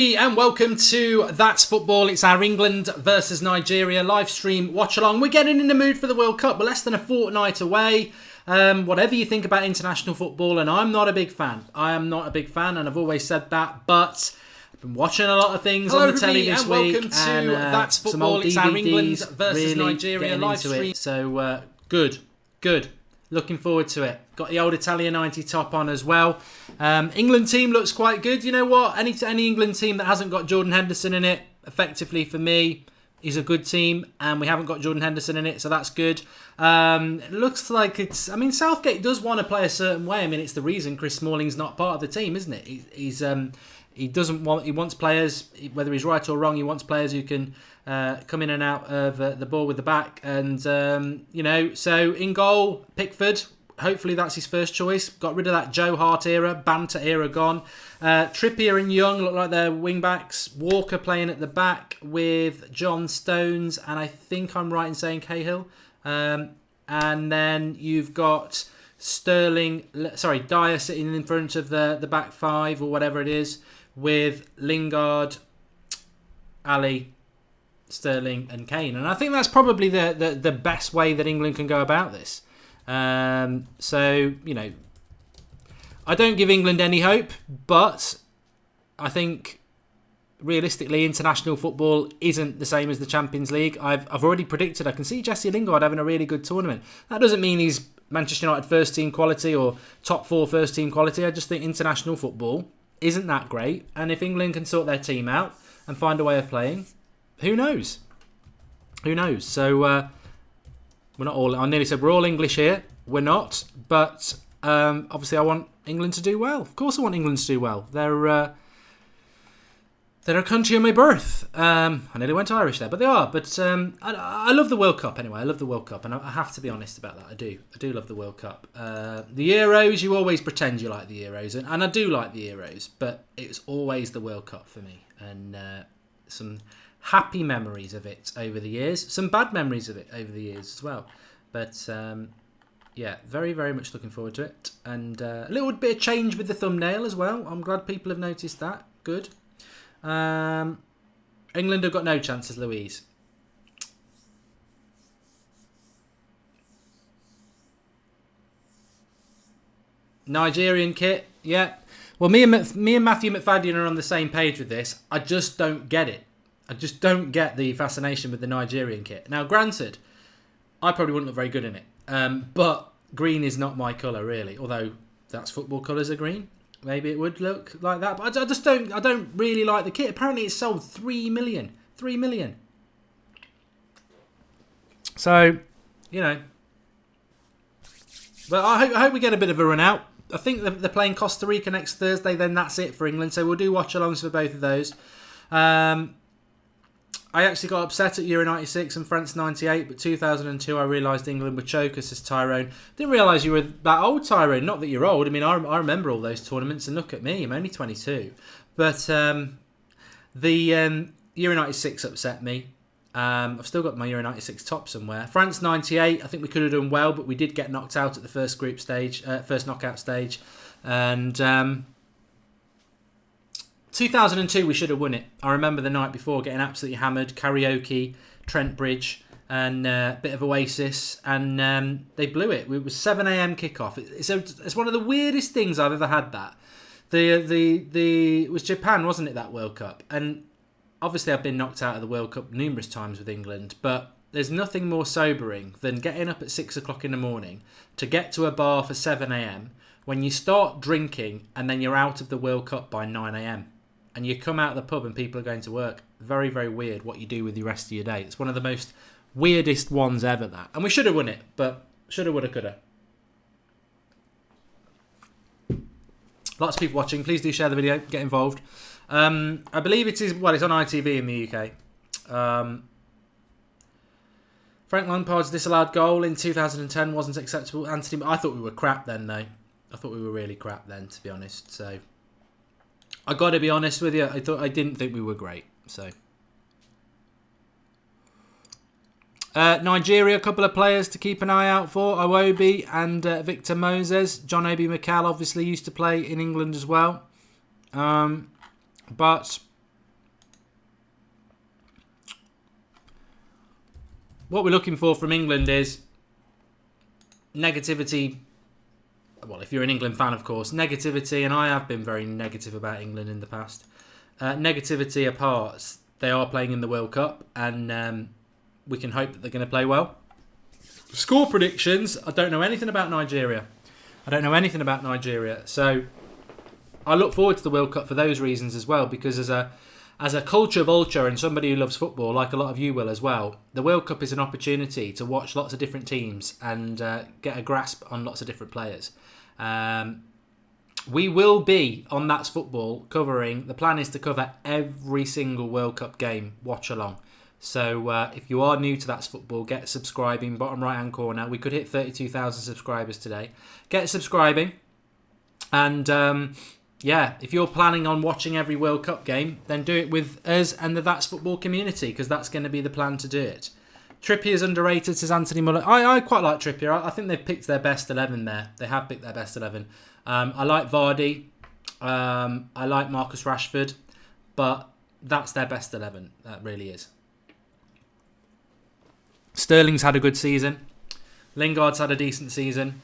And welcome to That's Football. It's our England versus Nigeria live stream watch along. We're getting in the mood for the World Cup. We're less than a fortnight away. Whatever you think about international football, and I'm not a big fan. I am not a big fan, and I've always said that. But I've been watching a lot of things on the telly this week. Welcome to That's Football. Some old it's DVDs, our England versus really Nigeria live stream. So good. Looking forward to it. Got the old Italia 90 top on as well. England team looks quite good. You know what? Any England team that hasn't got Jordan Henderson in it, effectively for me, is a good team. And we haven't got Jordan Henderson in it, so that's good. It looks like it's... I mean, Southgate does want to play a certain way. I mean, it's the reason Chris Smalling's not part of the team, isn't it? He doesn't want... He wants players, whether he's right or wrong, he wants players who can come in and out of the ball with the back. And, so in goal, Pickford. Hopefully that's his first choice. Got rid of that Joe Hart era, banter era gone. Trippier and Young look like they're wing-backs. Walker playing at the back with John Stones. And I think I'm right in saying Cahill. And then you've got Dyer sitting in front of the back five or whatever it is, with Lingard, Ali, Sterling and Kane. And I think that's probably the best way that England can go about this. I don't give England any hope, but I think realistically international football isn't the same as the Champions League. I've already predicted I can see Jesse Lingard having a really good tournament. That doesn't mean he's Manchester United first team quality or top 4 first team quality. I just think international football isn't that great, and if England can sort their team out and find a way of playing, who knows? So we're not all... I nearly said we're all English here. We're not, but obviously I want England to do well. Of course I want England to do well. They're a country of my birth. I nearly went Irish there, but they are. But I love the World Cup anyway. I love the World Cup, and I have to be honest about that. I do love the World Cup. The Euros, you always pretend you like the Euros, and I do like the Euros, but it's always the World Cup for me. And some happy memories of it over the years, some bad memories of it over the years as well. But very, very much looking forward to it. And a little bit of change with the thumbnail as well. I'm glad people have noticed that. Good. England have got no chances, Louise. Nigerian kit, yeah. Well, me and Matthew McFadden are on the same page with this. I just don't get it. I just don't get the fascination with the Nigerian kit. Now, granted, I probably wouldn't look very good in it. But green is not my colour, really. Although that's football colours are green. Maybe it would look like that. But I don't really like the kit. Apparently it's sold 3 million. 3 million. So, But I hope we get a bit of a run out. I think they're playing Costa Rica next Thursday. Then that's it for England. So we'll do watch-alongs for both of those. I actually got upset at Euro 96 and France 98, but 2002 I realised England would choke us as Tyrone. Didn't realise you were that old, Tyrone. Not that you're old. I mean, I remember all those tournaments, and look at me, I'm only 22. But the Euro 96 upset me. I've still got my Euro 96 top somewhere. France 98, I think we could have done well, but we did get knocked out at the first group stage, first knockout stage. And 2002, we should have won it. I remember the night before getting absolutely hammered, karaoke, Trent Bridge, and a bit of Oasis, and they blew it. It was 7 a.m. kickoff. It's one of the weirdest things I've ever had. That it was Japan, wasn't it? That World Cup, and obviously I've been knocked out of the World Cup numerous times with England, but there's nothing more sobering than getting up at 6 o'clock in the morning to get to a bar for 7 a.m. when you start drinking and then you're out of the World Cup by 9 a.m. and you come out of the pub and people are going to work. Very, very weird what you do with the rest of your day. It's one of the most weirdest ones ever, that. And we should have won it, but shoulda, woulda, coulda. Lots of people watching. Please do share the video. Get involved. I believe it is... Well, it's on ITV in the UK. Frank Lampard's disallowed goal in 2010 wasn't acceptable. Anthony... I thought we were crap then, though. I thought we were really crap then, to be honest. So... I got to be honest with you. I didn't think we were great. So Nigeria, a couple of players to keep an eye out for: Iwobi and Victor Moses. John Obi Mikel obviously used to play in England as well. But what we're looking for from England is negativity. Well, if you're an England fan, of course, negativity, and I have been very negative about England in the past. Negativity apart, they are playing in the World Cup, and we can hope that they're going to play well. Score predictions, I don't know anything about Nigeria. So I look forward to the World Cup for those reasons as well, because as a culture vulture and somebody who loves football, like a lot of you will as well, the World Cup is an opportunity to watch lots of different teams and get a grasp on lots of different players. We will be on That's Football covering, the plan is to cover every single World Cup game, Watchalong. So if you are new to That's Football, get subscribing, bottom right hand corner. We could hit 32,000 subscribers today. Get subscribing. And if you're planning on watching every World Cup game, then do it with us and the That's Football community, because that's going to be the plan to do it. Trippier's underrated, says Anthony Muller. I quite like Trippier. I think they've picked their best 11 there. They have picked their best 11. I like Vardy. I like Marcus Rashford. But that's their best 11. That really is. Sterling's had a good season. Lingard's had a decent season.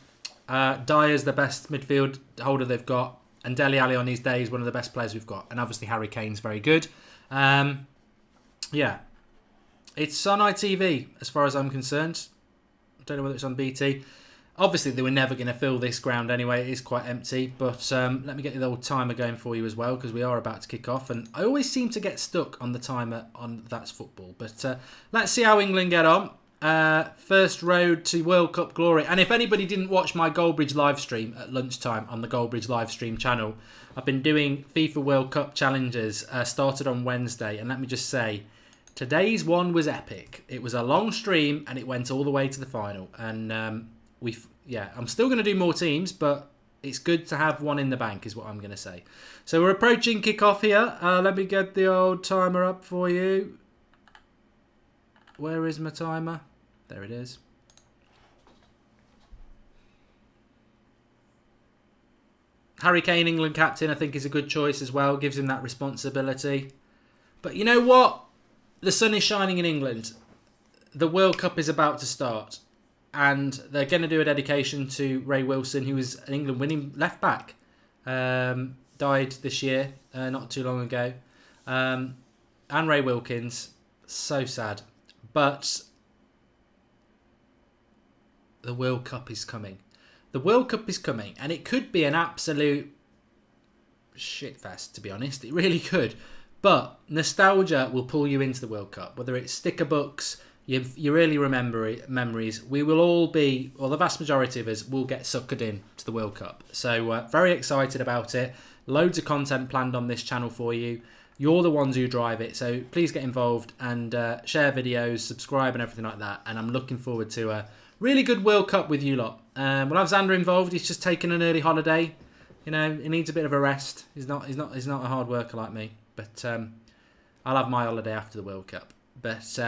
Dyer's the best midfield holder they've got. And Dele Alli on his day is one of the best players we've got. And obviously Harry Kane's very good. It's on ITV as far as I'm concerned. I don't know whether it's on BT. Obviously, they were never going to fill this ground anyway. It is quite empty. But let me get the old timer going for you as well, because we are about to kick off. And I always seem to get stuck on the timer on That's Football. But let's see how England get on. First road to World Cup glory. And if anybody didn't watch my Goldbridge live stream at lunchtime on the Goldbridge live stream channel, I've been doing FIFA World Cup challenges. Started on Wednesday. And let me just say, today's one was epic. It was a long stream and it went all the way to the final. And I'm still going to do more teams, but it's good to have one in the bank is what I'm going to say. So we're approaching kick-off here. Let me get the old timer up for you. Where is my timer? There it is. Harry Kane, England captain, I think is a good choice as well. Gives him that responsibility. But you know what? The sun is shining in England. The World Cup is about to start. And they're going to do a dedication to Ray Wilson, who was an England winning left back. Died this year, not too long ago. And Ray Wilkins. So sad. But the World Cup is coming. The World Cup is coming. And it could be an absolute shitfest, to be honest. It really could. But nostalgia will pull you into the World Cup. Whether it's sticker books, you really remember memories. We will all be, or the vast majority of us, will get suckered in to the World Cup. So very excited about it. Loads of content planned on this channel for you. You're the ones who drive it. So please get involved and share videos, subscribe and everything like that. And I'm looking forward to a really good World Cup with you lot. We'll have Xander involved. He's just taken an early holiday. You know, he needs a bit of a rest. He's not a hard worker like me. But I'll have my holiday after the World Cup. But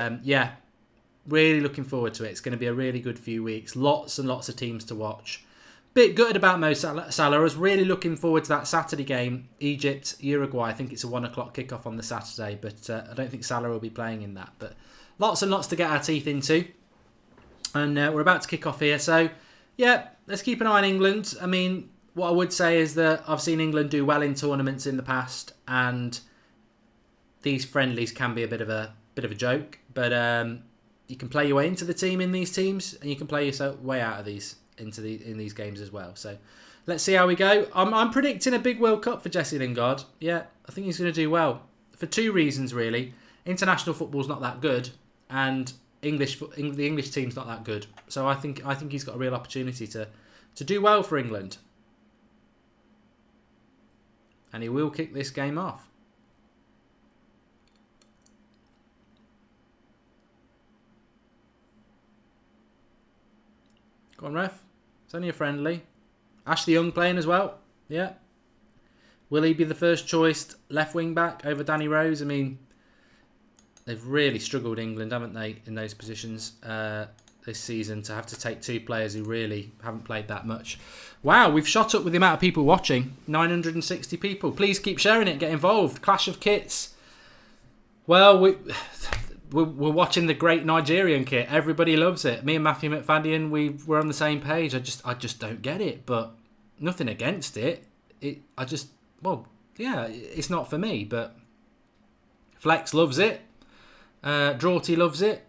really looking forward to it. It's going to be a really good few weeks. Lots and lots of teams to watch. Bit gutted about Mo Salah. I was really looking forward to that Saturday game, Egypt, Uruguay. I think it's a 1 o'clock kickoff on the Saturday, but I don't think Salah will be playing in that. But lots and lots to get our teeth into. And we're about to kick off here. So, let's keep an eye on England. I mean, what I would say is that I've seen England do well in tournaments in the past, and these friendlies can be a bit of a joke. But you can play your way into the team in these teams, and you can play yourself way out of these in these games as well. So let's see how we go. I'm predicting a big World Cup for Jesse Lingard. Yeah, I think he's going to do well for two reasons really. International football's not that good, and the English team's not that good. So I think he's got a real opportunity to do well for England, and he will kick this game off. Go on, ref. It's only a friendly. Ashley Young playing as well. Yeah. Will he be the first choice left wing back over Danny Rose? I mean, they've really struggled, England, haven't they, in those positions this season, to have to take two players who really haven't played that much. Wow, we've shot up with the amount of people watching. 960 people. Please keep sharing it. Get involved. Clash of Kits. Well, we're watching the great Nigerian kit. Everybody loves it. Me and Matthew McFadden, we're on the same page. I just don't get it, but nothing against it. It's not for me. But Flex loves it. Draughty loves it.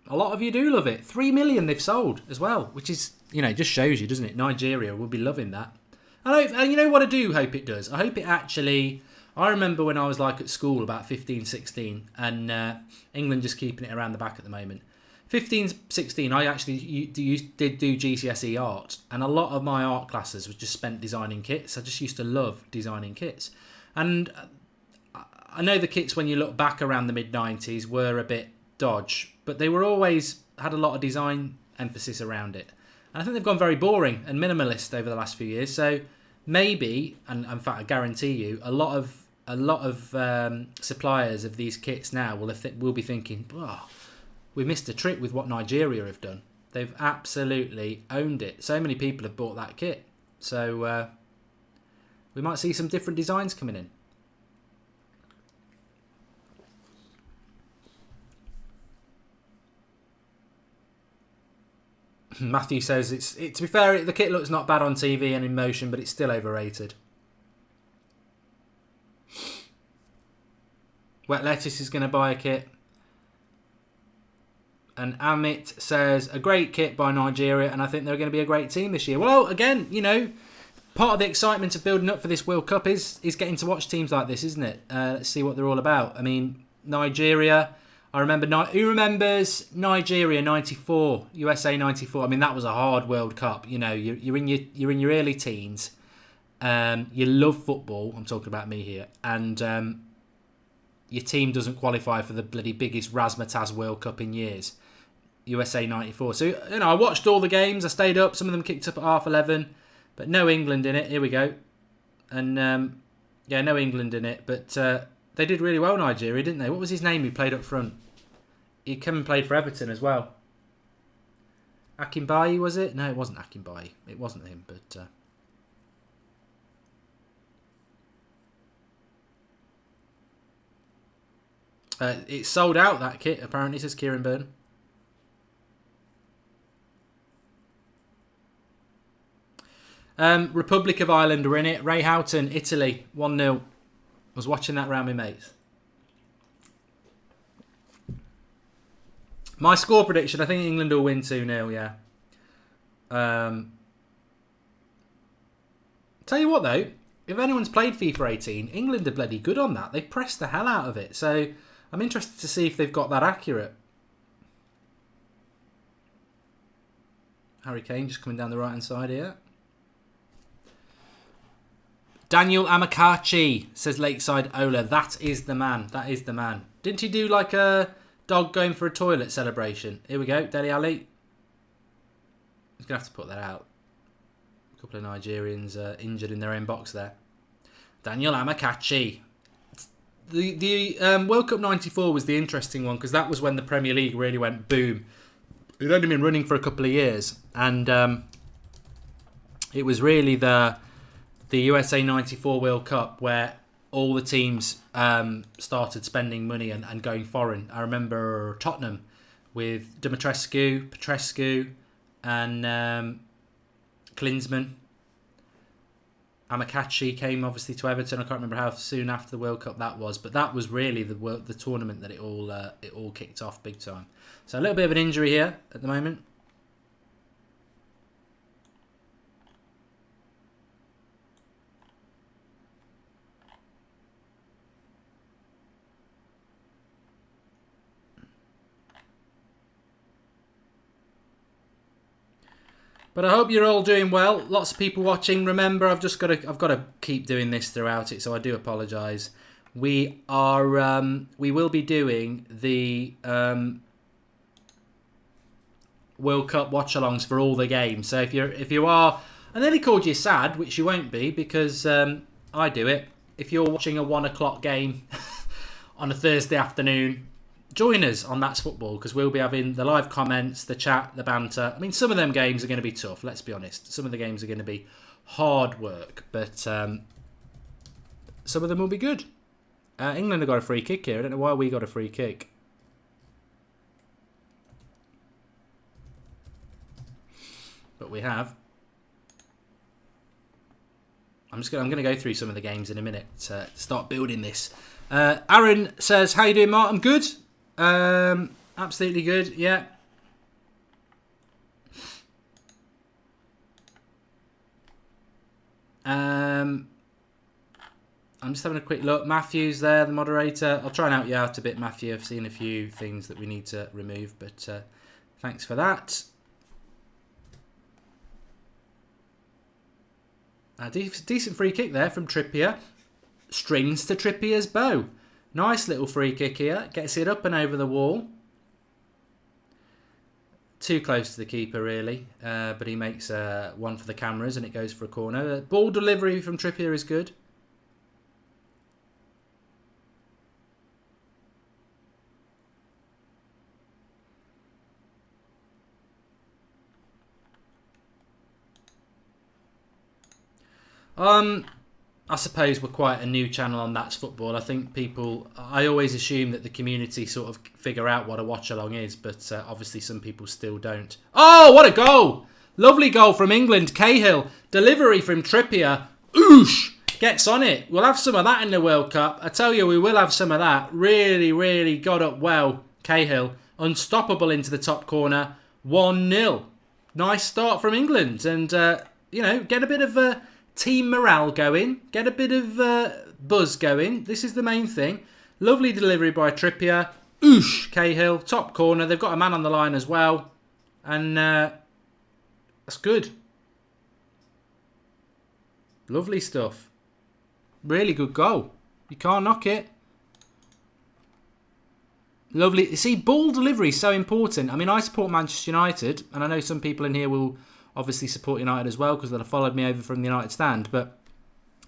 A lot of you do love it. 3 million they've sold as well, which is, just shows you, doesn't it? Nigeria will be loving that. And you know what I do hope it does? I hope it actually... I remember when I was at school about 15, 16 and England just keeping it around the back at the moment. 15, 16, I actually did do GCSE art, and a lot of my art classes was just spent designing kits. I just used to love designing kits. And I know the kits, when you look back around the mid-90s, were a bit dodge, but they were always had a lot of design emphasis around it. And I think they've gone very boring and minimalist over the last few years. So maybe, and in fact I guarantee you, a lot of suppliers of these kits now will be thinking, we missed a trick with what Nigeria have done. They've absolutely owned it. So many people have bought that kit. So we might see some different designs coming in. Matthew says, to be fair, the kit looks not bad on TV and in motion, but it's still overrated. Wet Lettuce is going to buy a kit. And Amit says, a great kit by Nigeria, and I think they're going to be a great team this year. Well, again, part of the excitement of building up for this World Cup is getting to watch teams like this, isn't it? Let's see what they're all about. I mean, Nigeria, I remember, who remembers Nigeria 94, USA 94? I mean, that was a hard World Cup. You're in your early teens. You love football. I'm talking about me here. And your team doesn't qualify for the bloody biggest razzmatazz World Cup in years. USA 94. So, I watched all the games. I stayed up. Some of them kicked up at 11:30. But no England in it. Here we go. And, no England in it. But they did really well, Nigeria, didn't they? What was his name who played up front? He came and played for Everton as well. Akinbaye, was it? No, it wasn't Akinbaye. It wasn't him, but... it's sold out, that kit, apparently, says Kieran Byrne. Republic of Ireland were in it. Ray Houghton, Italy, 1-0. Was watching that round with mates. My score prediction, I think England will win 2-0, yeah. Tell you what, though, if anyone's played FIFA 18, England are bloody good on that. They pressed the hell out of it. So I'm interested to see if they've got that accurate. Harry Kane just coming down the right-hand side here. Daniel Amakachi, says Lakeside Ola. That is the man. That is the man. Didn't he do like a dog going for a toilet celebration? Here we go. Dele Alli. He's going to have to put that out. A couple of Nigerians injured in their own box there. Daniel Amakachi. The World Cup 94 was the interesting one because that was when the Premier League really went boom. It'd only been running for a couple of years. And it was really the USA 94 World Cup where all the teams started spending money and going foreign. I remember Tottenham with Dumitrescu, Petrescu and Klinsmann. Amakachi came obviously to Everton. I can't remember how soon after the World Cup that was, but that was really the tournament that it all kicked off big time. So a little bit of an injury here at the moment. But I hope you're all doing well. Lots of people watching. Remember, I've got to keep doing this throughout it, so I do apologise. We will be doing the World Cup watch-alongs for all the games. So if you are, I nearly called you sad, which you won't be because I do it. If you're watching a 1 o'clock game on a Thursday afternoon, join us on That's Football because we'll be having the live comments, the chat, the banter. I mean, some of them games are going to be tough, let's be honest. Some of the games are going to be hard work, but some of them will be good. England have got a free kick here. I don't know why we got a free kick. but we have. I'm going to go through some of the games in a minute to start building this. Aaron says, how you doing, Mark? I'm good. Absolutely good, yeah. I'm just having a quick look. Matthew's there, the moderator. I'll try and help you out a bit, Matthew. I've seen a few things that we need to remove, but thanks for that. Decent free kick there from Trippier. Strings to Trippier's bow. Nice little free kick here. Gets it up and over the wall. Too close to the keeper, really. But he makes one for the cameras and it goes for a corner. Ball delivery from Trippier is good. I suppose we're quite a new channel on That's Football. I think I always assume that the community sort of figure out what a watch-along is, but obviously some people still don't. Oh, what a goal! Lovely goal from England. Cahill, delivery from Trippier. Oosh! Gets on it. We'll have some of that in the World Cup. I tell you, we will have some of that. Really, really got up well, Cahill. Unstoppable into the top corner. 1-0. Nice start from England. And, get a bit of team morale going. Get a bit of buzz going. This is the main thing. Lovely delivery by Trippier. Oosh! Cahill, top corner. They've got a man on the line as well. And that's good. Lovely stuff. Really good goal. You can't knock it. Lovely. You see, ball delivery is so important. I mean, I support Manchester United, and I know some people in here will obviously support United as well because they'll have followed me over from the United stand. But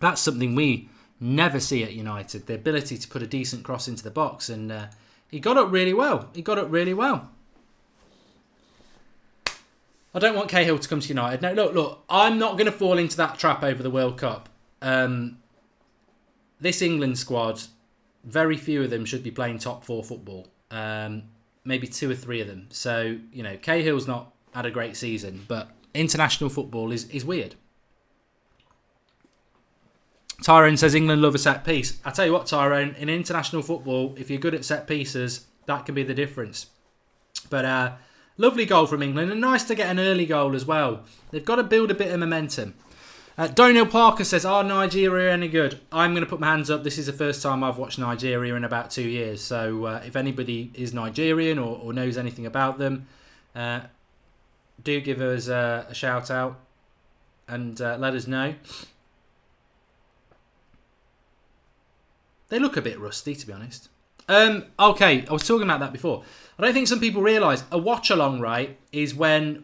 that's something we never see at United, the ability to put a decent cross into the box. And he got up really well. I don't want Cahill to come to United. No, look, I'm not going to fall into that trap over the World Cup. This England squad, very few of them should be playing top four football. Maybe 2 or 3 of them. So, Cahill's not had a great season, but international football is weird. Tyrone says England love a set piece. I tell you what, Tyrone, in international football, if you're good at set pieces, that can be the difference. But lovely goal from England, and nice to get an early goal as well. They've got to build a bit of momentum. Daniel Parker says, are Nigeria any good? I'm going to put my hands up. This is the first time I've watched Nigeria in about 2 years. So if anybody is Nigerian or knows anything about them, do give us a shout out and let us know. They look a bit rusty, to be honest. Okay, I was talking about that before. I don't think some people realise a watch-along, right, is when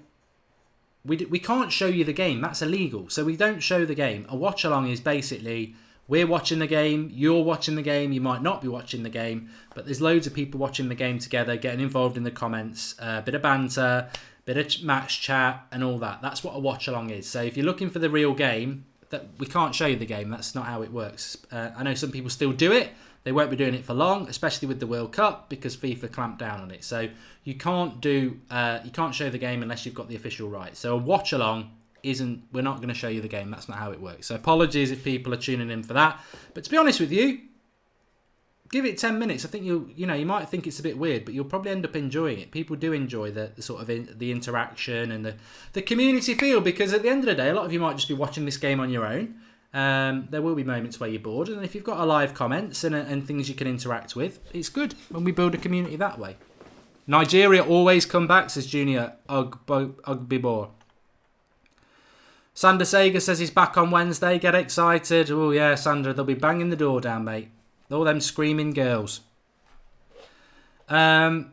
we can't show you the game. That's illegal. So we don't show the game. A watch-along is basically we're watching the game, you're watching the game, you might not be watching the game, but there's loads of people watching the game together, getting involved in the comments, a bit of banter, bit of match chat and all that. That's what a watch-along is. So if you're looking for the real game, that we can't show you the game. That's not how it works. I know some people still do it. They won't be doing it for long, especially with the World Cup, because FIFA clamped down on it. So you can't show the game unless you've got the official right. So a watch along we're not going to show you the game. That's not how it works. So apologies if people are tuning in for that. But to be honest with you, give it 10 minutes. I think you might think it's a bit weird, but you'll probably end up enjoying it. People do enjoy the sort of the interaction and the community feel, because at the end of the day, a lot of you might just be watching this game on your own. There will be moments where you're bored, and if you've got a live comments and things you can interact with, it's good when we build a community that way. Nigeria always come back, says Junior Ugbibor. Sander Sager says he's back on Wednesday. Get excited. Oh yeah, Sander, they'll be banging the door down, mate. All them screaming girls. We've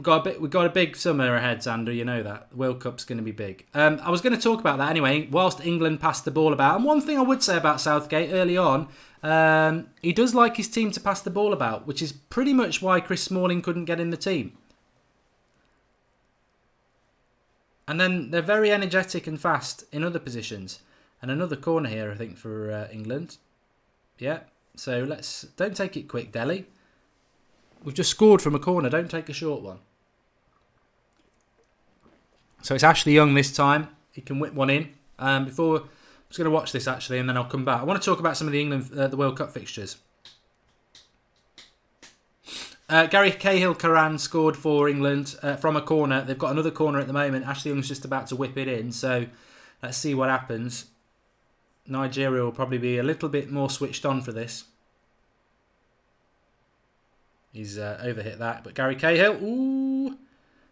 got a big summer ahead, Sander. You know that. The World Cup's going to be big. I was going to talk about that anyway, whilst England passed the ball about. And one thing I would say about Southgate early on, he does like his team to pass the ball about, which is pretty much why Chris Smalling couldn't get in the team. And then they're very energetic and fast in other positions. And another corner here, I think, for England. Yeah, so don't take it quick, Delhi. We've just scored from a corner. Don't take a short one. So it's Ashley Young this time. He can whip one in. Before, I'm just going to watch this actually, and then I'll come back. I want to talk about some of the England, the World Cup fixtures. Gary Cahill-Curran scored for England from a corner. They've got another corner at the moment. Ashley Young's just about to whip it in, so let's see what happens. Nigeria will probably be a little bit more switched on for this. He's overhit that, but Gary Cahill, ooh,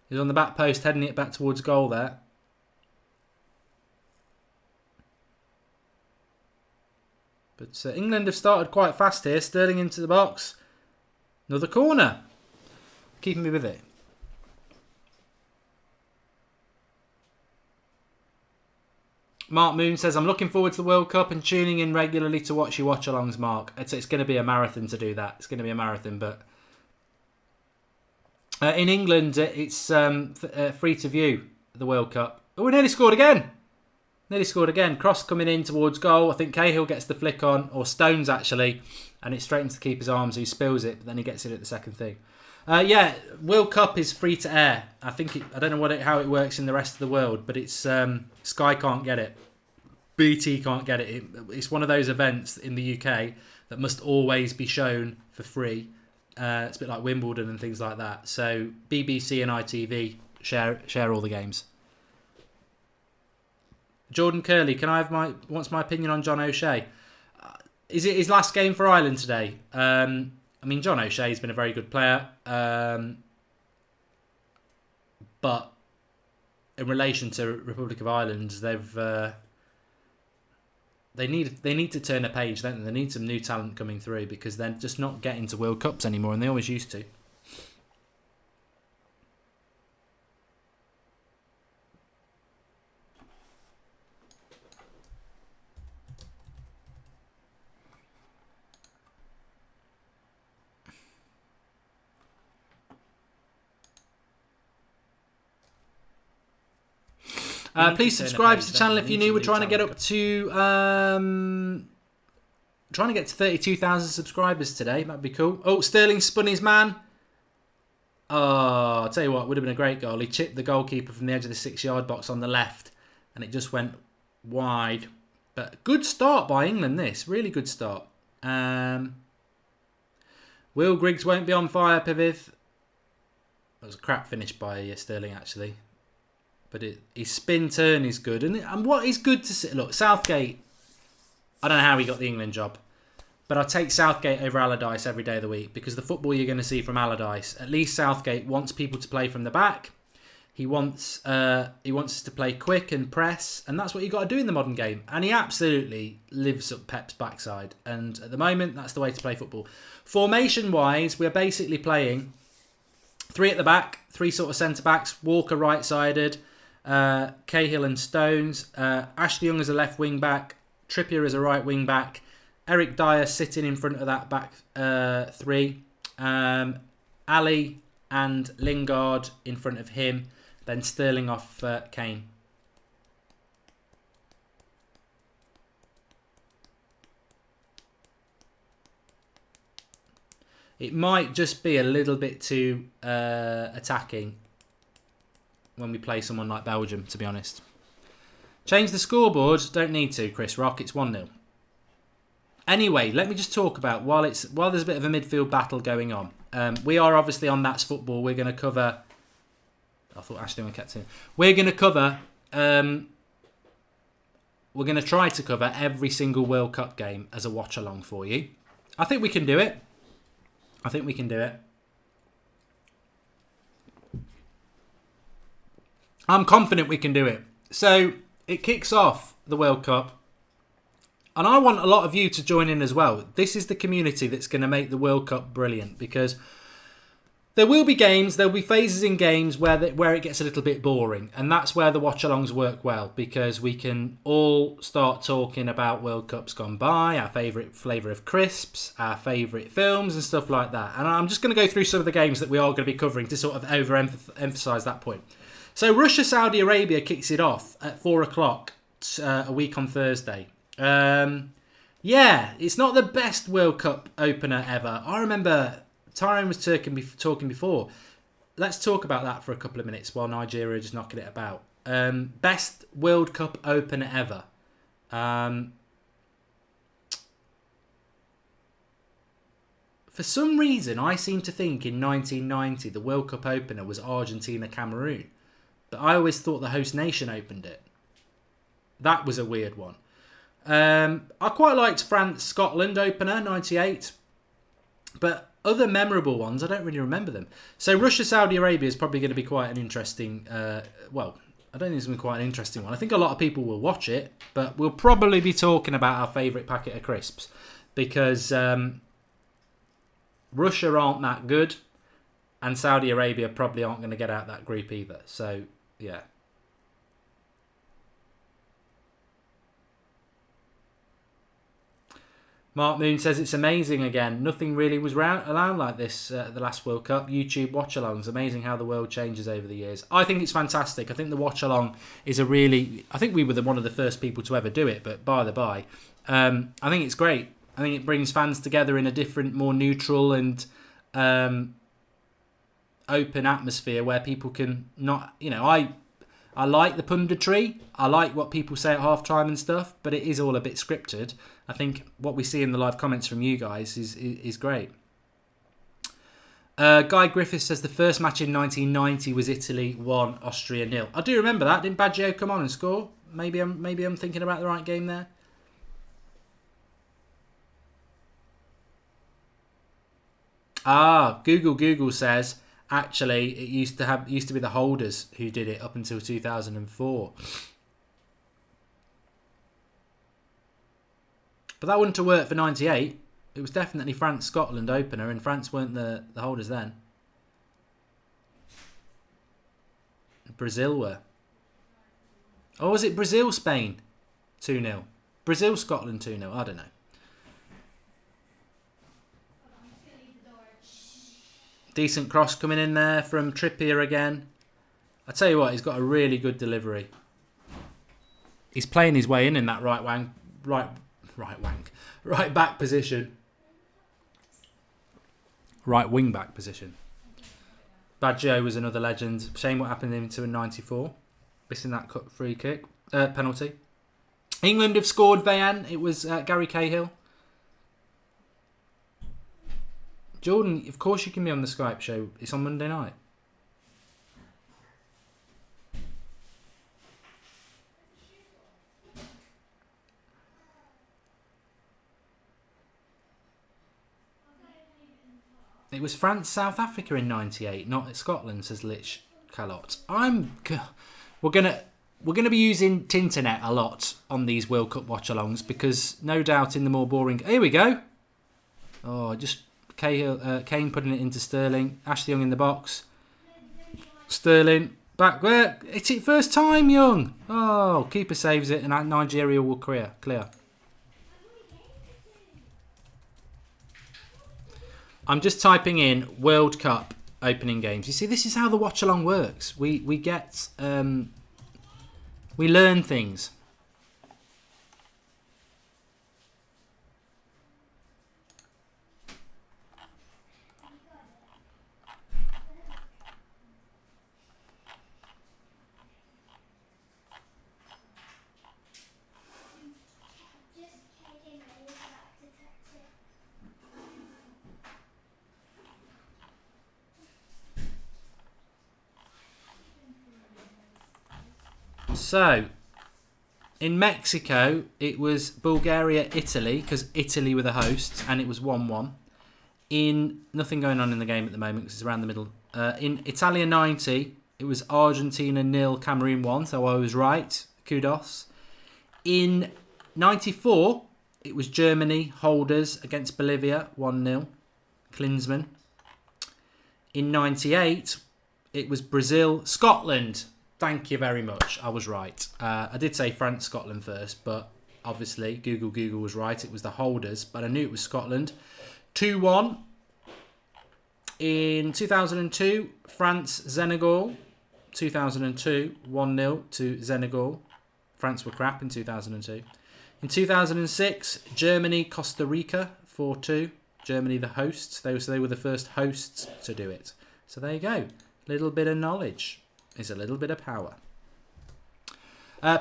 he's on the back post, heading it back towards goal there. But England have started quite fast here. Sterling into the box. Another corner. Keeping me with it. Mark Moon says, I'm looking forward to the World Cup and tuning in regularly to watch your watch-alongs, Mark. It's going to be a marathon to do that. It's going to be a marathon, but... in England, it's free to view, the World Cup. Oh, we nearly scored again. Nearly scored again. Cross coming in towards goal. I think Cahill gets the flick on, or Stones actually, and it straightens the keeper's arms. He spills it, but then he gets it at the second thing. Yeah, World Cup is free to air. I think I don't know how it works in the rest of the world, but it's Sky can't get it, BT can't get it. It's one of those events in the UK that must always be shown for free. It's a bit like Wimbledon and things like that. So BBC and ITV share all the games. Jordan Curley, what's my opinion on John O'Shea? Is it his last game for Ireland today? I mean, John O'Shea's been a very good player, but in relation to Republic of Ireland, they need to turn a page, don't they? They need some new talent coming through because they're just not getting to World Cups anymore, and they always used to. Please subscribe to the channel if you're new. We're trying to get up to 32,000 subscribers today. That'd be cool. Oh, Sterling spun his man. Oh, I'll tell you what, would have been a great goal. He chipped the goalkeeper from the edge of the 6-yard box on the left, and it just went wide. But good start by England. This really good start. Will Griggs won't be on fire. Piviv. That was a crap finish by Sterling actually. But his spin turn is good. And what is good to see... Look, Southgate, I don't know how he got the England job. But I'll take Southgate over Allardyce every day of the week. Because the football you're going to see from Allardyce, at least Southgate wants people to play from the back. He wants us to play quick and press. And that's what you've got to do in the modern game. And he absolutely lives up Pep's backside. And at the moment, that's the way to play football. Formation-wise, we're basically playing 3 at the back, 3 sort of centre-backs. Walker right-sided. Cahill and Stones, Ashley Young as a left wing back, Trippier as a right wing back, Eric Dyer sitting in front of that back 3, Ali and Lingard in front of him, then Sterling off Kane. It might just be a little bit too attacking when we play someone like Belgium, to be honest. Change the scoreboard. Don't need to, Chris Rock. It's 1-0. Anyway, let me just talk about, while there's a bit of a midfield battle going on, we are obviously on That's Football. We're going to cover... I thought Ashley kept in. We're going to cover... we're going to try to cover every single World Cup game as a watch-along for you. I think we can do it. I'm confident we can do it. So, it kicks off the World Cup. And I want a lot of you to join in as well. This is the community that's going to make the World Cup brilliant. Because there will be games, there will be phases in games where it gets a little bit boring. And that's where the watch-alongs work well. Because we can all start talking about World Cups gone by, our favourite flavour of crisps, our favourite films and stuff like that. And I'm just going to go through some of the games that we are going to be covering to sort of overemphasise that point. So Russia-Saudi Arabia kicks it off at 4 o'clock a week on Thursday. Yeah, it's not the best World Cup opener ever. I remember Tyrone was talking before. Let's talk about that for a couple of minutes while Nigeria are just knocking it about. Best World Cup opener ever. For some reason, I seem to think in 1990 the World Cup opener was Argentina-Cameroon. But I always thought the host nation opened it. That was a weird one. I quite liked France-Scotland opener, 98. But other memorable ones, I don't really remember them. So Russia-Saudi Arabia is probably going to be quite an interesting... I don't think it's going to be quite an interesting one. I think a lot of people will watch it. But we'll probably be talking about our favourite packet of crisps. Because... Russia aren't that good, and Saudi Arabia probably aren't going to get out that group either. So, yeah. Mark Moon says it's amazing again. Nothing really was around like this at the last World Cup. YouTube Watchalongs. Amazing how the world changes over the years. I think it's fantastic. I think the Watchalong is a really... I think we were one of the first people to ever do it, but by the by. I think it's great. I think it brings fans together in a different, more neutral and open atmosphere where people can not... I like the punditry. I like what people say at half-time and stuff, but it is all a bit scripted. I think what we see in the live comments from you guys is great. Guy Griffiths says the first match in 1990 was Italy 1, Austria 0. I do remember that. Didn't Baggio come on and score? Maybe I'm thinking about the right game there. Google says actually it used to be the holders who did it up until 2004. But that wouldn't have worked for 98. It was definitely France-Scotland opener, and France weren't the holders then. Brazil were. Or was it Brazil-Spain 2-0? Brazil-Scotland 2-0, I don't know. Decent cross coming in there from Trippier again. I tell you what, he's got a really good delivery. He's playing his way in that right back position. Right wing back position. Baggio was another legend. Shame what happened to him in 94. Missing that free kick. Penalty. England have scored Vayan. It was Gary Cahill. Jordan, of course you can be on the Skype show. It's on Monday night. It was France-South Africa in 98, not Scotland, says Lich Calot. We're gonna be using Tinternet a lot on these World Cup watch-alongs because no doubt in the more boring... Here we go. Oh, just... Kane putting it into Sterling. Ashley Young in the box. Sterling back where it's it first time, Young. Oh, keeper saves it, and Nigeria will clear. I'm just typing in World Cup opening games. You see, this is how the watch along works. We get we learn things. So, in Mexico, it was Bulgaria-Italy, because Italy were the hosts, and it was 1-1. Nothing going on in the game at the moment, because it's around the middle. In Italia 90, it was Argentina 0, Cameroon 1, so I was right. Kudos. In 94, it was Germany, holders, against Bolivia, 1-0. Klinsmann. In 98, it was Brazil, Scotland. Thank you very much. I was right. I did say France, Scotland first, but obviously Google was right. It was the holders, but I knew it was Scotland. 2-1. In 2002, France, Senegal. 2002, 1-0 to Senegal. France were crap in 2002. In 2006, Germany, Costa Rica, 4-2. Germany the hosts. They were the first hosts to do it. So there you go. Little bit of knowledge is a little bit of power.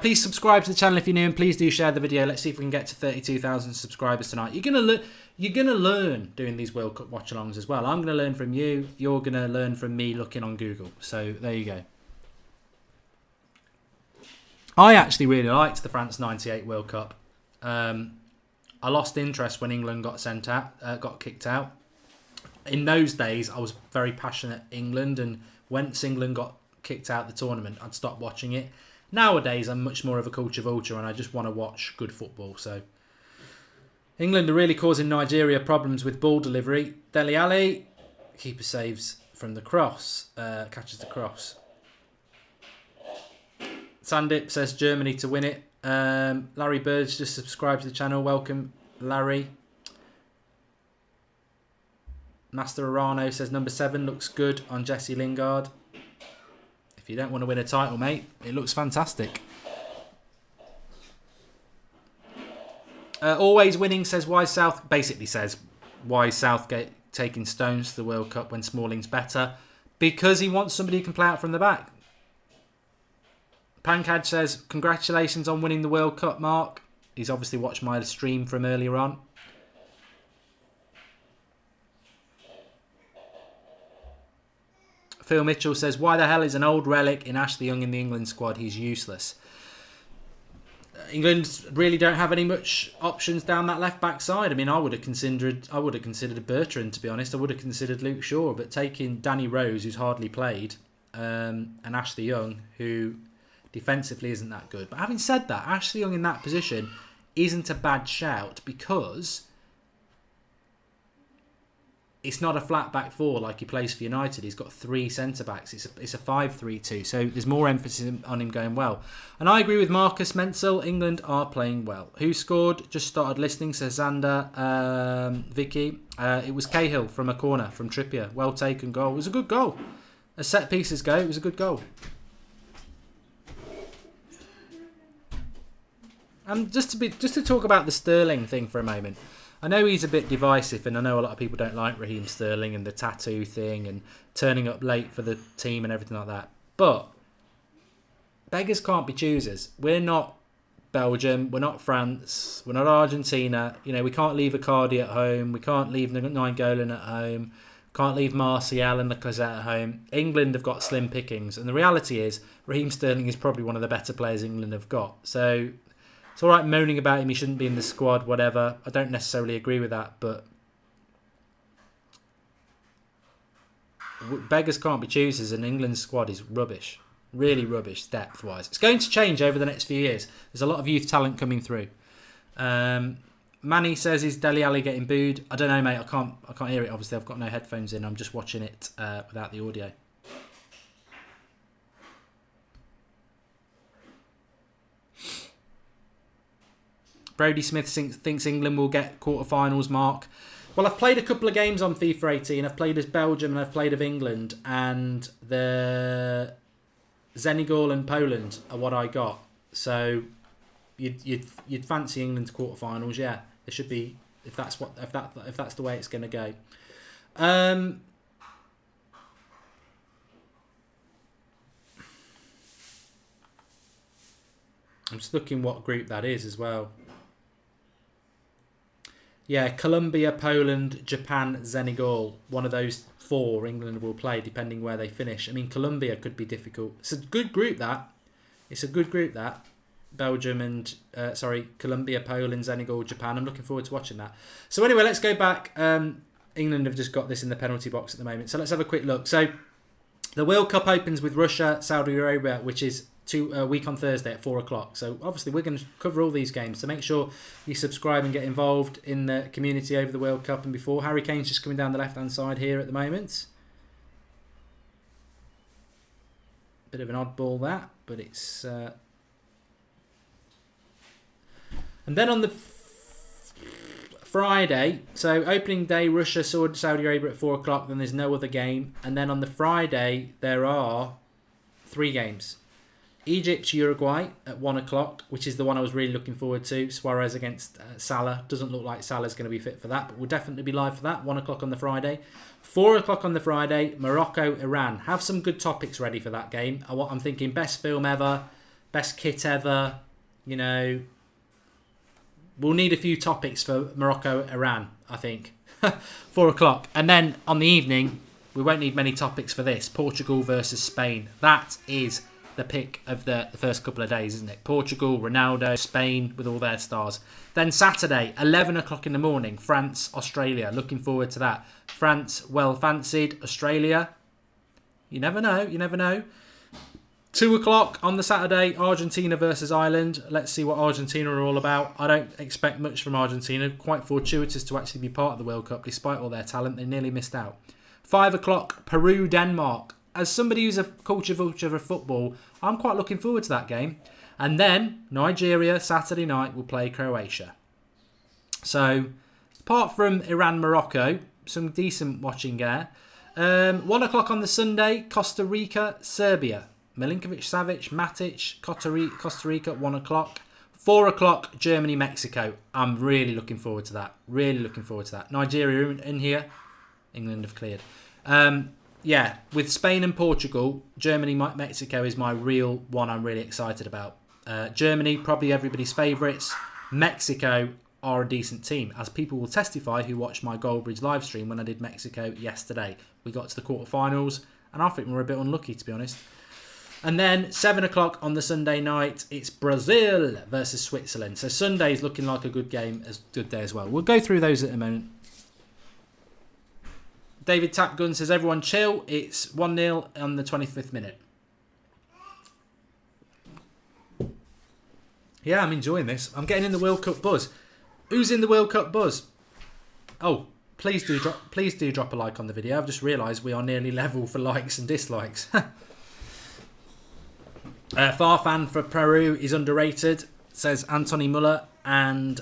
Please subscribe to the channel if you're new, and please do share the video. Let's see if we can get to 32,000 subscribers tonight. You're gonna learn doing these World Cup watch-alongs as well. I'm gonna learn from you. You're gonna learn from me looking on Google. So there you go. I actually really liked the France '98 World Cup. I lost interest when England got kicked out. In those days, I was very passionate England, and once England got kicked out of the tournament, I'd stop watching it. Nowadays, I'm much more of a culture vulture, and I just want to watch good football. So, England are really causing Nigeria problems with ball delivery. Dele Alli, keeper saves from the cross, catches the cross. Sandip says Germany to win it. Larry Bird's just subscribed to the channel. Welcome, Larry. Master Arano says number 7 looks good on Jesse Lingard. If you don't want to win a title, mate, it looks fantastic. Always winning says basically says why is Southgate taking Stones to the World Cup when Smalling's better? Because he wants somebody who can play out from the back. Pankaj says congratulations on winning the World Cup, Mark. He's obviously watched my stream from earlier on. Phil Mitchell says, why the hell is an old relic in Ashley Young in the England squad? He's useless. England really don't have any much options down that left back side. I mean, I would have considered Bertrand, to be honest. I would have considered Luke Shaw, but taking Danny Rose, who's hardly played, and Ashley Young, who defensively isn't that good. But having said that, Ashley Young in that position isn't a bad shout because it's not a flat back four like he plays for United. He's got 3 centre backs. It's a 5-3-2. So there's more emphasis on him going well. And I agree with Marcus Menzel. England are playing well. Who scored? Just started listening. Says Xander, Vicky. It was Cahill from a corner from Trippier. Well taken goal. It was a good goal. As set pieces go, it was a good goal. And just to talk about the Sterling thing for a moment. I know he's a bit divisive, and I know a lot of people don't like Raheem Sterling and the tattoo thing and turning up late for the team and everything like that. But beggars can't be choosers. We're not Belgium. We're not France. We're not Argentina. You know, we can't leave Icardi at home. We can't leave Nainggolan at home. Can't leave Martial and Lacazette at home. England have got slim pickings, and the reality is Raheem Sterling is probably one of the better players England have got. So it's all right moaning about him, he shouldn't be in the squad, whatever. I don't necessarily agree with that, but beggars can't be choosers, and England's squad is rubbish. Really rubbish, depth-wise. It's going to change over the next few years. There's a lot of youth talent coming through. Manny says, is Dele Alli getting booed? I don't know, mate. I can't hear it, obviously. I've got no headphones in. I'm just watching it without the audio. Brody Smith thinks England will get quarterfinals, Mark. Well, I've played a couple of games on FIFA 18. I've played as Belgium and I've played of England. And the Senegal and Poland are what I got. So you'd fancy England's quarterfinals, yeah. It should be, if that's the way it's going to go. I'm just looking what group that is as well. Yeah, Colombia, Poland, Japan, Senegal. One of those 4 England will play, depending where they finish. I mean, Colombia could be difficult. It's a good group, that. Belgium and, Colombia, Poland, Senegal, Japan. I'm looking forward to watching that. So anyway, let's go back. England have just got this in the penalty box at the moment. So let's have a quick look. So the World Cup opens with Russia, Saudi Arabia, which is a week on Thursday at 4 o'clock. So obviously we're going to cover all these games. So make sure you subscribe and get involved in the community over the World Cup and before. Harry Kane's just coming down the left-hand side here at the moment. Bit of an oddball that, but it's... And then on the Friday, so opening day, Russia, Saudi Arabia at 4 o'clock, then there's no other game. And then on the Friday, there are 3 games. Egypt, Uruguay at 1 o'clock, which is the one I was really looking forward to. Suarez against Salah. Doesn't look like Salah's going to be fit for that, but we'll definitely be live for that. 1 o'clock on the Friday. 4 o'clock on the Friday, Morocco, Iran. Have some good topics ready for that game. I'm thinking best film ever, best kit ever. You know, we'll need a few topics for Morocco-Iran, I think. 4 o'clock. And then on the evening, we won't need many topics for this. Portugal versus Spain. That is the pick of the first couple of days, isn't it? Portugal, Ronaldo, Spain with all their stars. Then Saturday, 11 o'clock in the morning, France, Australia. Looking forward to that. France, well fancied. Australia, you never know. You never know. 2 o'clock on the Saturday, Argentina versus Ireland. Let's see what Argentina are all about. I don't expect much from Argentina. Quite fortuitous to actually be part of the World Cup. Despite all their talent, they nearly missed out. 5 o'clock, Peru, Denmark. As somebody who's a culture vulture of football, I'm quite looking forward to that game. And then Nigeria, Saturday night, will play Croatia. So, apart from Iran, Morocco, some decent watching there. 1 o'clock on the Sunday, Costa Rica, Serbia. Milinkovic-Savic, Matic, Costa Rica, 1 o'clock. 4 o'clock, Germany, Mexico. I'm really looking forward to that. Really looking forward to that. Nigeria in here. England have cleared. Yeah, with Spain and Portugal, Germany, Mexico is my real one I'm really excited about. Germany, probably everybody's favourites. Mexico are a decent team, as people will testify who watched my Goldbridge live stream when I did Mexico yesterday. We got to the quarterfinals, and I think we were a bit unlucky, to be honest. And then 7 o'clock on the Sunday night, it's Brazil versus Switzerland. So Sunday's looking like a good game, as good day as well. We'll go through those at the moment. David Tapgun says, everyone chill. It's 1-0 on the 25th minute. Yeah, I'm enjoying this. I'm getting in the World Cup buzz. Who's in the World Cup buzz? Oh, please do drop a like on the video. I've just realised we are nearly level for likes and dislikes. Farfan for Peru is underrated, says Anthony Muller. And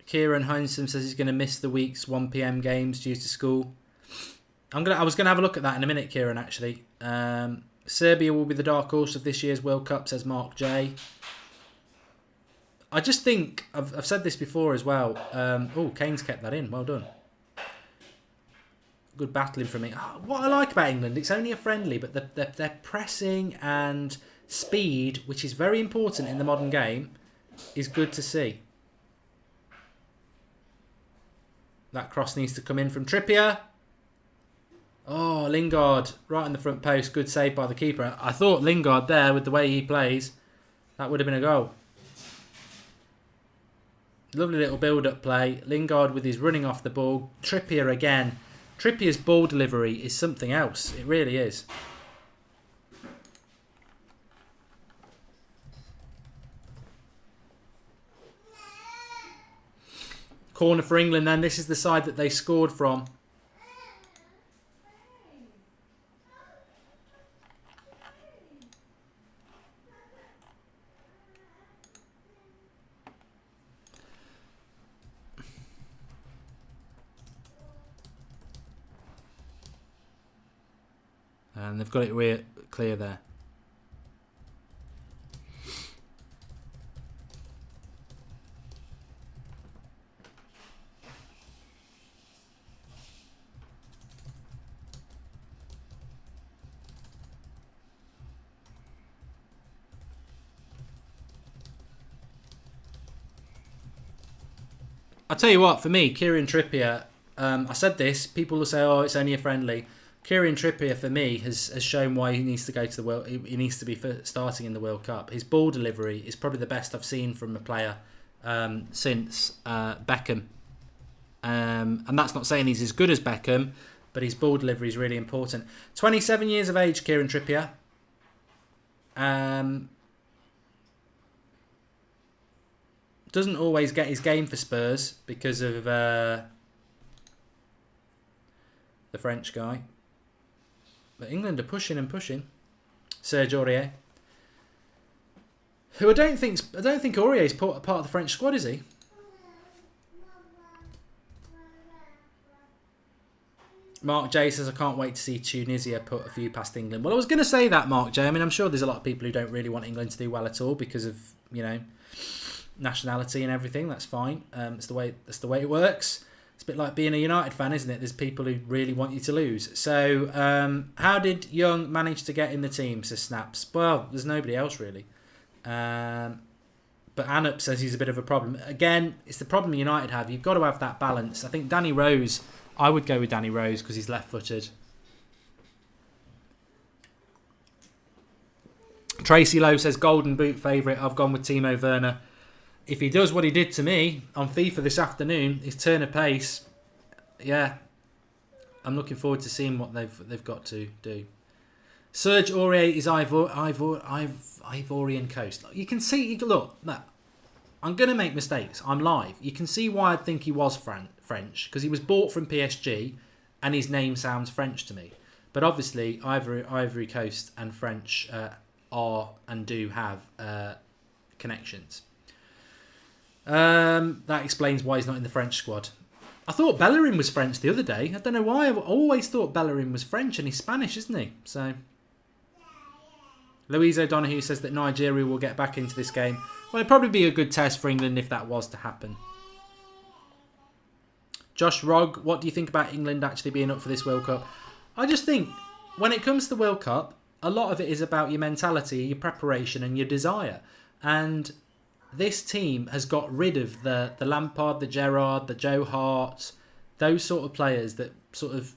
Kieran Heinsom says he's going to miss the week's 1 p.m. games due to school. I was going to have a look at that in a minute, Kieran, actually. Serbia will be the dark horse of this year's World Cup, says Mark J. I just think, I've said this before as well. Kane's kept that in. Well done. Good battling from me. What I like about England, it's only a friendly, but their pressing and speed, which is very important in the modern game, is good to see. That cross needs to come in from Trippier. Oh, Lingard, right in the front post. Good save by the keeper. I thought Lingard there, with the way he plays, that would have been a goal. Lovely little build-up play. Lingard with his running off the ball. Trippier again. Trippier's ball delivery is something else. It really is. Corner for England then. This is the side that they scored from. And they've got it clear there. I'll tell you what, for me, Kieran Trippier, I said this, people will say, oh, it's only a friendly. Kieran Trippier, for me, has shown why he needs to go to the world. He needs to be starting in the World Cup. His ball delivery is probably the best I've seen from a player since Beckham. And that's not saying he's as good as Beckham, but his ball delivery is really important. 27 years of age, Kieran Trippier. Doesn't always get his game for Spurs because of the French guy. But England are pushing and pushing. Serge Aurier, who I don't think Aurier is part of the French squad, is he? Mark J says, I can't wait to see Tunisia put a few past England. Well, I was going to say that, Mark J. I mean, I'm sure there's a lot of people who don't really want England to do well at all because of, nationality and everything. That's fine. It's the way it works. It's a bit like being a United fan, isn't it? There's people who really want you to lose. So, how did Young manage to get in the team, says Snaps? Well, there's nobody else really. But Anup says he's a bit of a problem. Again, it's the problem United have. You've got to have that balance. I think Danny Rose, I would go with Danny Rose because he's left-footed. Tracy Lowe says Golden Boot favourite. I've gone with Timo Werner. If he does what he did to me on FIFA this afternoon, his turn of pace, yeah, I'm looking forward to seeing what they've got to do. Serge Aurier is Ivorian Coast. You can see, look, I'm going to make mistakes. I'm live. You can see why I think he was French, because he was bought from PSG and his name sounds French to me. But obviously, Ivory Coast and French are and do have connections. That explains why he's not in the French squad. I thought Bellerin was French the other day. I don't know why. I've always thought Bellerin was French, and he's Spanish, isn't he? So, Louise O'Donoghue says that Nigeria will get back into this game. Well, it'd probably be a good test for England if that was to happen. Josh Rogg, what do you think about England actually being up for this World Cup? I just think when it comes to the World Cup, a lot of it is about your mentality, your preparation and your desire. And this team has got rid of the Lampard, the Gerrard, the Joe Hart, those sort of players that sort of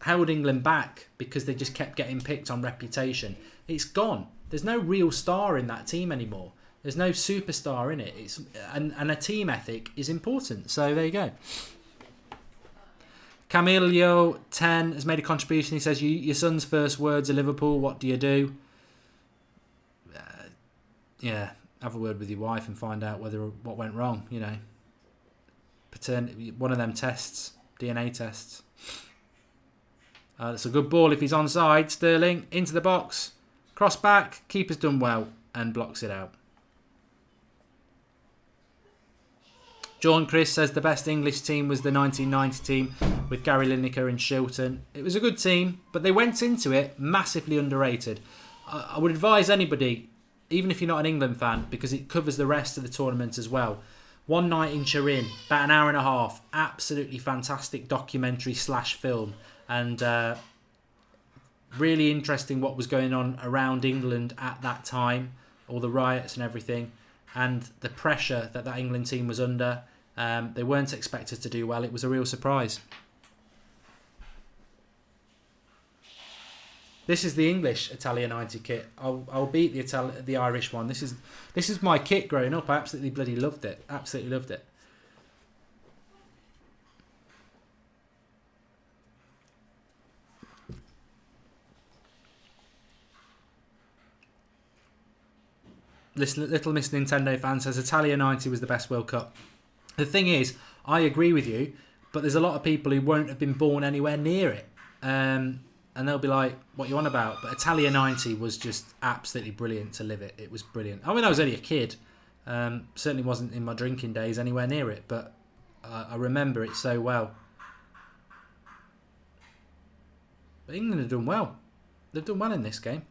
held England back because they just kept getting picked on reputation. It's gone. There's no real star in that team anymore. There's no superstar in it. And a team ethic is important. So there you go. Camilio 10 has made a contribution. He says, your son's first words are Liverpool. What do you do? Yeah, have a word with your wife and find out what went wrong. You know, one of them tests, DNA tests. That's a good ball if he's onside. Sterling into the box, cross back. Keeper's done well and blocks it out. John Chris says the best English team was the 1990 team with Gary Lineker and Shilton. It was a good team, but they went into it massively underrated. I would advise anybody, even if you're not an England fan, because it covers the rest of the tournament as well. One Night in Turin, about an hour and a half, absolutely fantastic documentary / film, and really interesting what was going on around England at that time, all the riots and everything, and the pressure that England team was under. They weren't expected to do well. It was a real surprise. This is the English Italia 90 kit. I'll beat the Irish one. This is my kit growing up. I absolutely bloody loved it. Absolutely loved it. Little Miss Nintendo fan says Italia 90 was the best World Cup. The thing is, I agree with you, but there's a lot of people who won't have been born anywhere near it. And they'll be like, what you on about? But Italia 90 was just absolutely brilliant to live it. It was brilliant. I mean, I was only a kid. Certainly wasn't in my drinking days anywhere near it, but I remember it so well. But England have done well. They've done well in this game.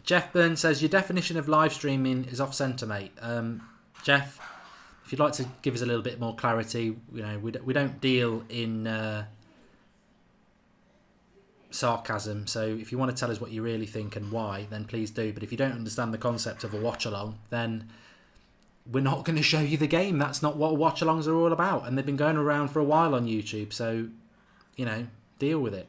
Jeff Burns says, your definition of live streaming is off centre, mate. Jeff, if you'd like to give us a little bit more clarity, you know, we don't deal in sarcasm. So if you want to tell us what you really think and why, then please do. But if you don't understand the concept of a watch-along, then we're not going to show you the game. That's not what watch-alongs are all about. And they've been going around for a while on YouTube. So, you know, deal with it.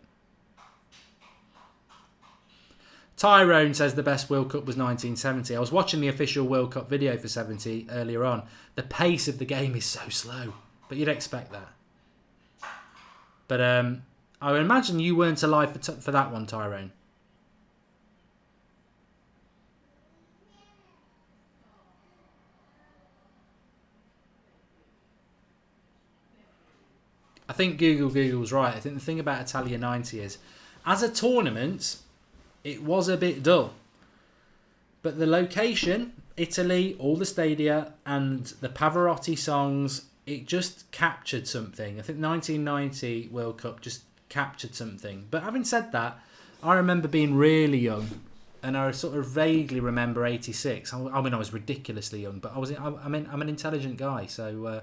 Tyrone says the best World Cup was 1970. I was watching the official World Cup video for 70 earlier on. The pace of the game is so slow, but you'd expect that. But I would imagine you weren't alive for that one, Tyrone. I think Google's right. I think the thing about Italia 90 is, as a tournament, it was a bit dull. But the location, Italy, all the stadia, and the Pavarotti songs, it just captured something. I think 1990 World Cup just captured something. But having said that, I remember being really young and I sort of vaguely remember '86. I mean, I was ridiculously young, but I'm an intelligent guy, so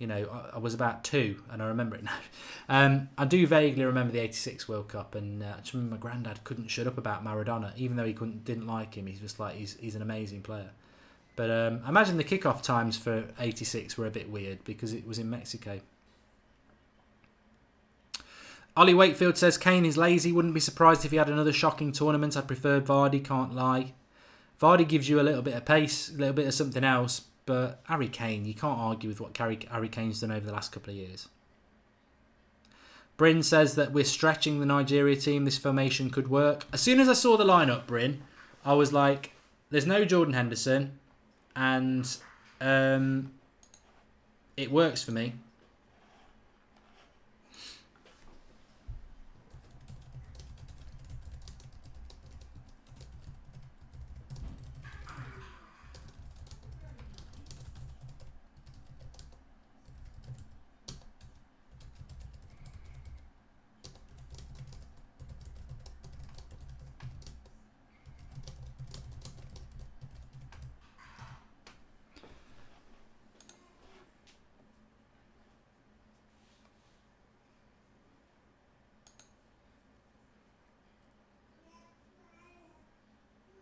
I was about 2, and I remember it now. I do vaguely remember the '86 World Cup, and I just remember my granddad couldn't shut up about Maradona, even though he didn't like him. He's just like he's an amazing player. But I imagine the kickoff times for '86 were a bit weird because it was in Mexico. Ollie Wakefield says Kane is lazy. Wouldn't be surprised if he had another shocking tournament. I preferred Vardy, can't lie. Vardy gives you a little bit of pace, a little bit of something else. But Harry Kane, you can't argue with what Harry Kane's done over the last couple of years. Bryn says that we're stretching the Nigeria team. This formation could work. As soon as I saw the lineup, Bryn, I was like, there's no Jordan Henderson. And it works for me.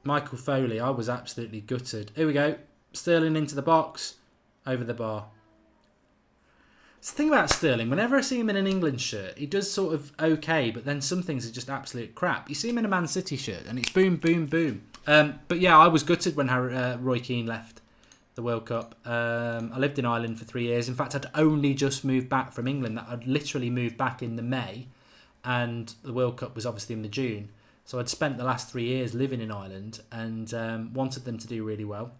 Michael Foley, I was absolutely gutted. Here we go. Sterling into the box. Over the bar. It's the thing about Sterling, whenever I see him in an England shirt, he does sort of okay, but then some things are just absolute crap. You see him in a Man City shirt, and it's boom, boom, boom. But yeah, I was gutted when Roy Keane left the World Cup. I lived in Ireland for 3 years. In fact, I'd only just moved back from England. I'd literally moved back in the May, and the World Cup was obviously in the June. So I'd spent the last 3 years living in Ireland and wanted them to do really well.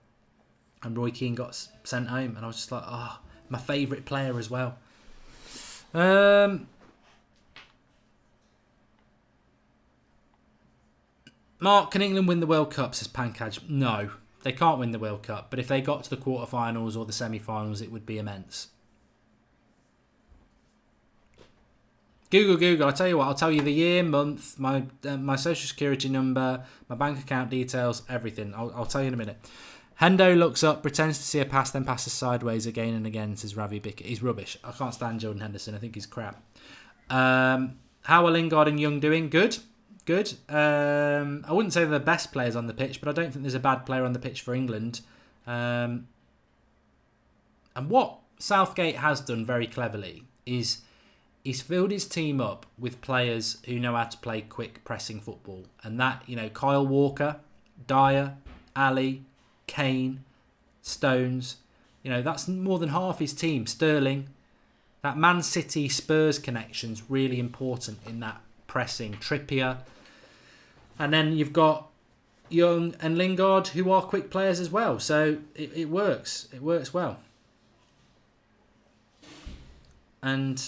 And Roy Keane got sent home, and I was just like, my favourite player as well. Mark, can England win the World Cup, says Pankaj? No, they can't win the World Cup. But if they got to the quarterfinals or the semi-finals, it would be immense. Google. I'll tell you what. I'll tell you the year, month, my social security number, my bank account details, everything. I'll tell you in a minute. Hendo looks up, pretends to see a pass, then passes sideways again and again, says Ravi Bickett. He's rubbish. I can't stand Jordan Henderson. I think he's crap. How are Lingard and Young doing? Good. I wouldn't say they're the best players on the pitch, but I don't think there's a bad player on the pitch for England. And what Southgate has done very cleverly is he's filled his team up with players who know how to play quick pressing football. And that, Kyle Walker, Dyer, Ali, Kane, Stones, that's more than half his team. Sterling, that Man City Spurs connection's really important in that pressing. Trippier. And then you've got Young and Lingard, who are quick players as well. So it works. It works well. And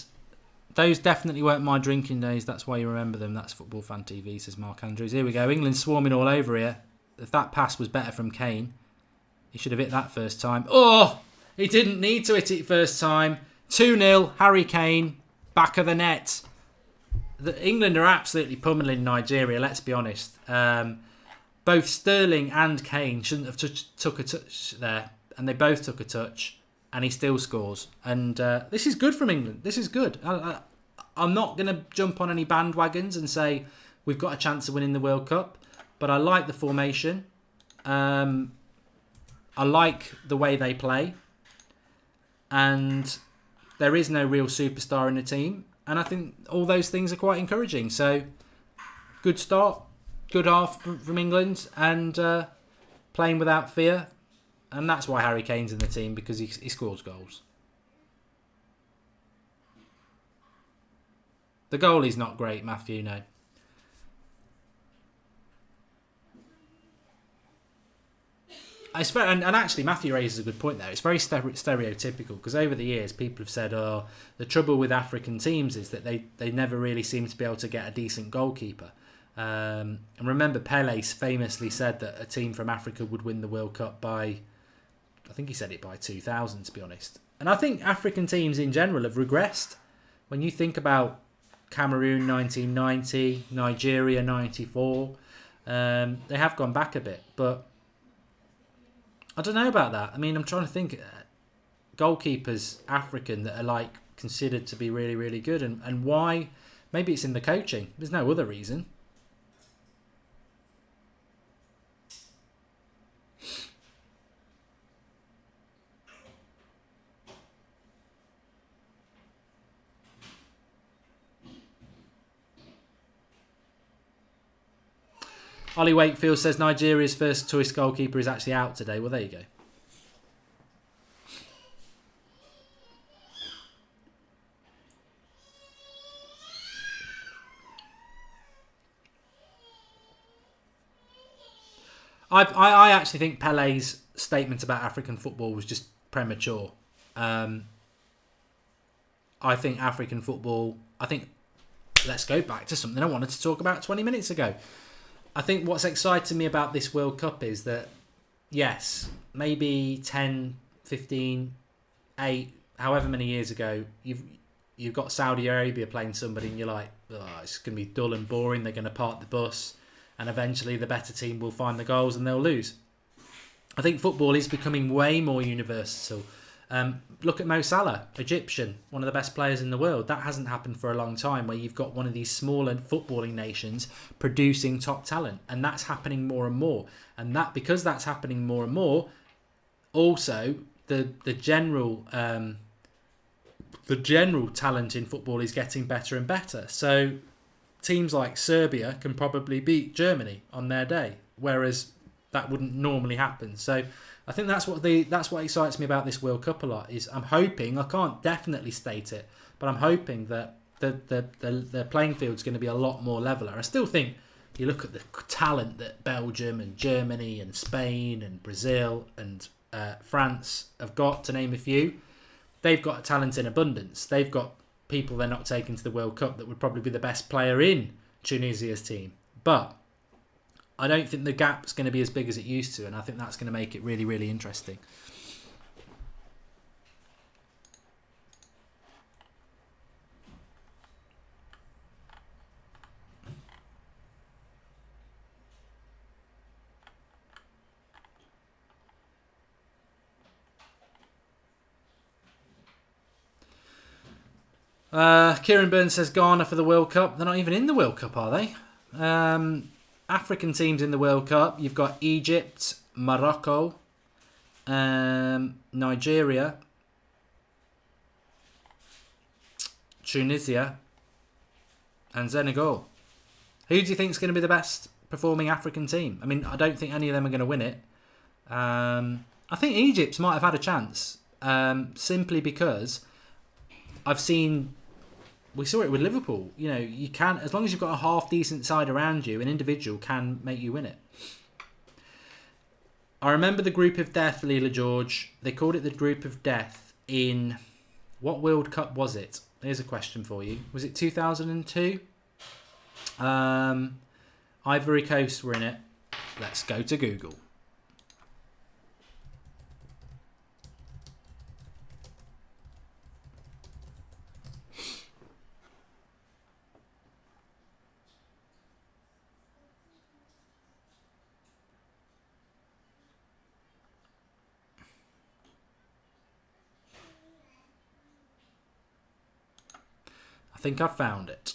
those definitely weren't my drinking days. That's why you remember them. That's Football Fan TV, says Mark Andrews. Here we go. England swarming all over here. If that pass was better from Kane, he should have hit that first time. Oh, he didn't need to hit it first time. 2-0, Harry Kane, back of the net. England are absolutely pummeling Nigeria, let's be honest. Both Sterling and Kane shouldn't have took a touch there, and they both took a touch, and he still scores. And this is good from England. This is good. I'm not going to jump on any bandwagons and say we've got a chance of winning the World Cup, but I like the formation. I like the way they play. And there is no real superstar in the team. And I think all those things are quite encouraging. So, good start. Good half from England. And playing without fear. And that's why Harry Kane's in the team, because he scores goals. The goalie's not great, Matthew, no. It's very, and actually, Matthew raises a good point there. It's very stereotypical, because over the years, people have said, the trouble with African teams is that they never really seem to be able to get a decent goalkeeper. And remember, Pele famously said that a team from Africa would win the World Cup by, I think he said it by 2000, to be honest. And I think African teams in general have regressed. When you think about Cameroon 1990, Nigeria 94, They have gone back a bit, but I don't know about that. I mean, I'm trying to think goalkeepers African that are like considered to be really, really good, and why. Maybe it's in the coaching. There's no other reason. Ollie Wakefield says Nigeria's first choice goalkeeper is actually out today. Well, there you go. I actually think Pele's statement about African football was just premature. I think African football... let's go back to something I wanted to talk about 20 minutes ago. I think what's exciting me about this World Cup is that, yes, maybe 10, 15, 8, however many years ago, you've got Saudi Arabia playing somebody and you're like, oh, it's going to be dull and boring. They're going to park the bus and eventually the better team will find the goals and they'll lose. I think football is becoming way more universal. Look at Mo Salah, Egyptian, one of the best players in the world. That hasn't happened for a long time, where you've got one of these smaller footballing nations producing top talent, and that's happening more and more. And that, because that's happening more and more, also the general talent in football is getting better and better. So teams like Serbia can probably beat Germany on their day, whereas that wouldn't normally happen. So I think that's what excites me about this World Cup a lot. Is I'm hoping, I can't definitely state it, but I'm hoping that the playing field's going to be a lot more leveler. I still think you look at the talent that Belgium and Germany and Spain and Brazil and France have got, to name a few. They've got talent in abundance. They've got people they're not taking to the World Cup that would probably be the best player in Tunisia's team. But I don't think the gap's going to be as big as it used to, and I think that's going to make it really, really interesting. Kieran Burns says Ghana for the World Cup. They're not even in the World Cup, are they? African teams in the World Cup. You've got Egypt, Morocco, Nigeria, Tunisia, and Senegal. Who do you think is going to be the best performing African team? I mean, I don't think any of them are going to win it. I think Egypt might have had a chance, simply because we saw it with Liverpool. You know, you can, as long as you've got a half decent side around you, an individual can make you win it. I remember the group of death, Leela George. They called it the group of death in, what World Cup was it? Here's a question for you. Was it 2002? Ivory Coast were in it. Let's go to Google. I think I've found it.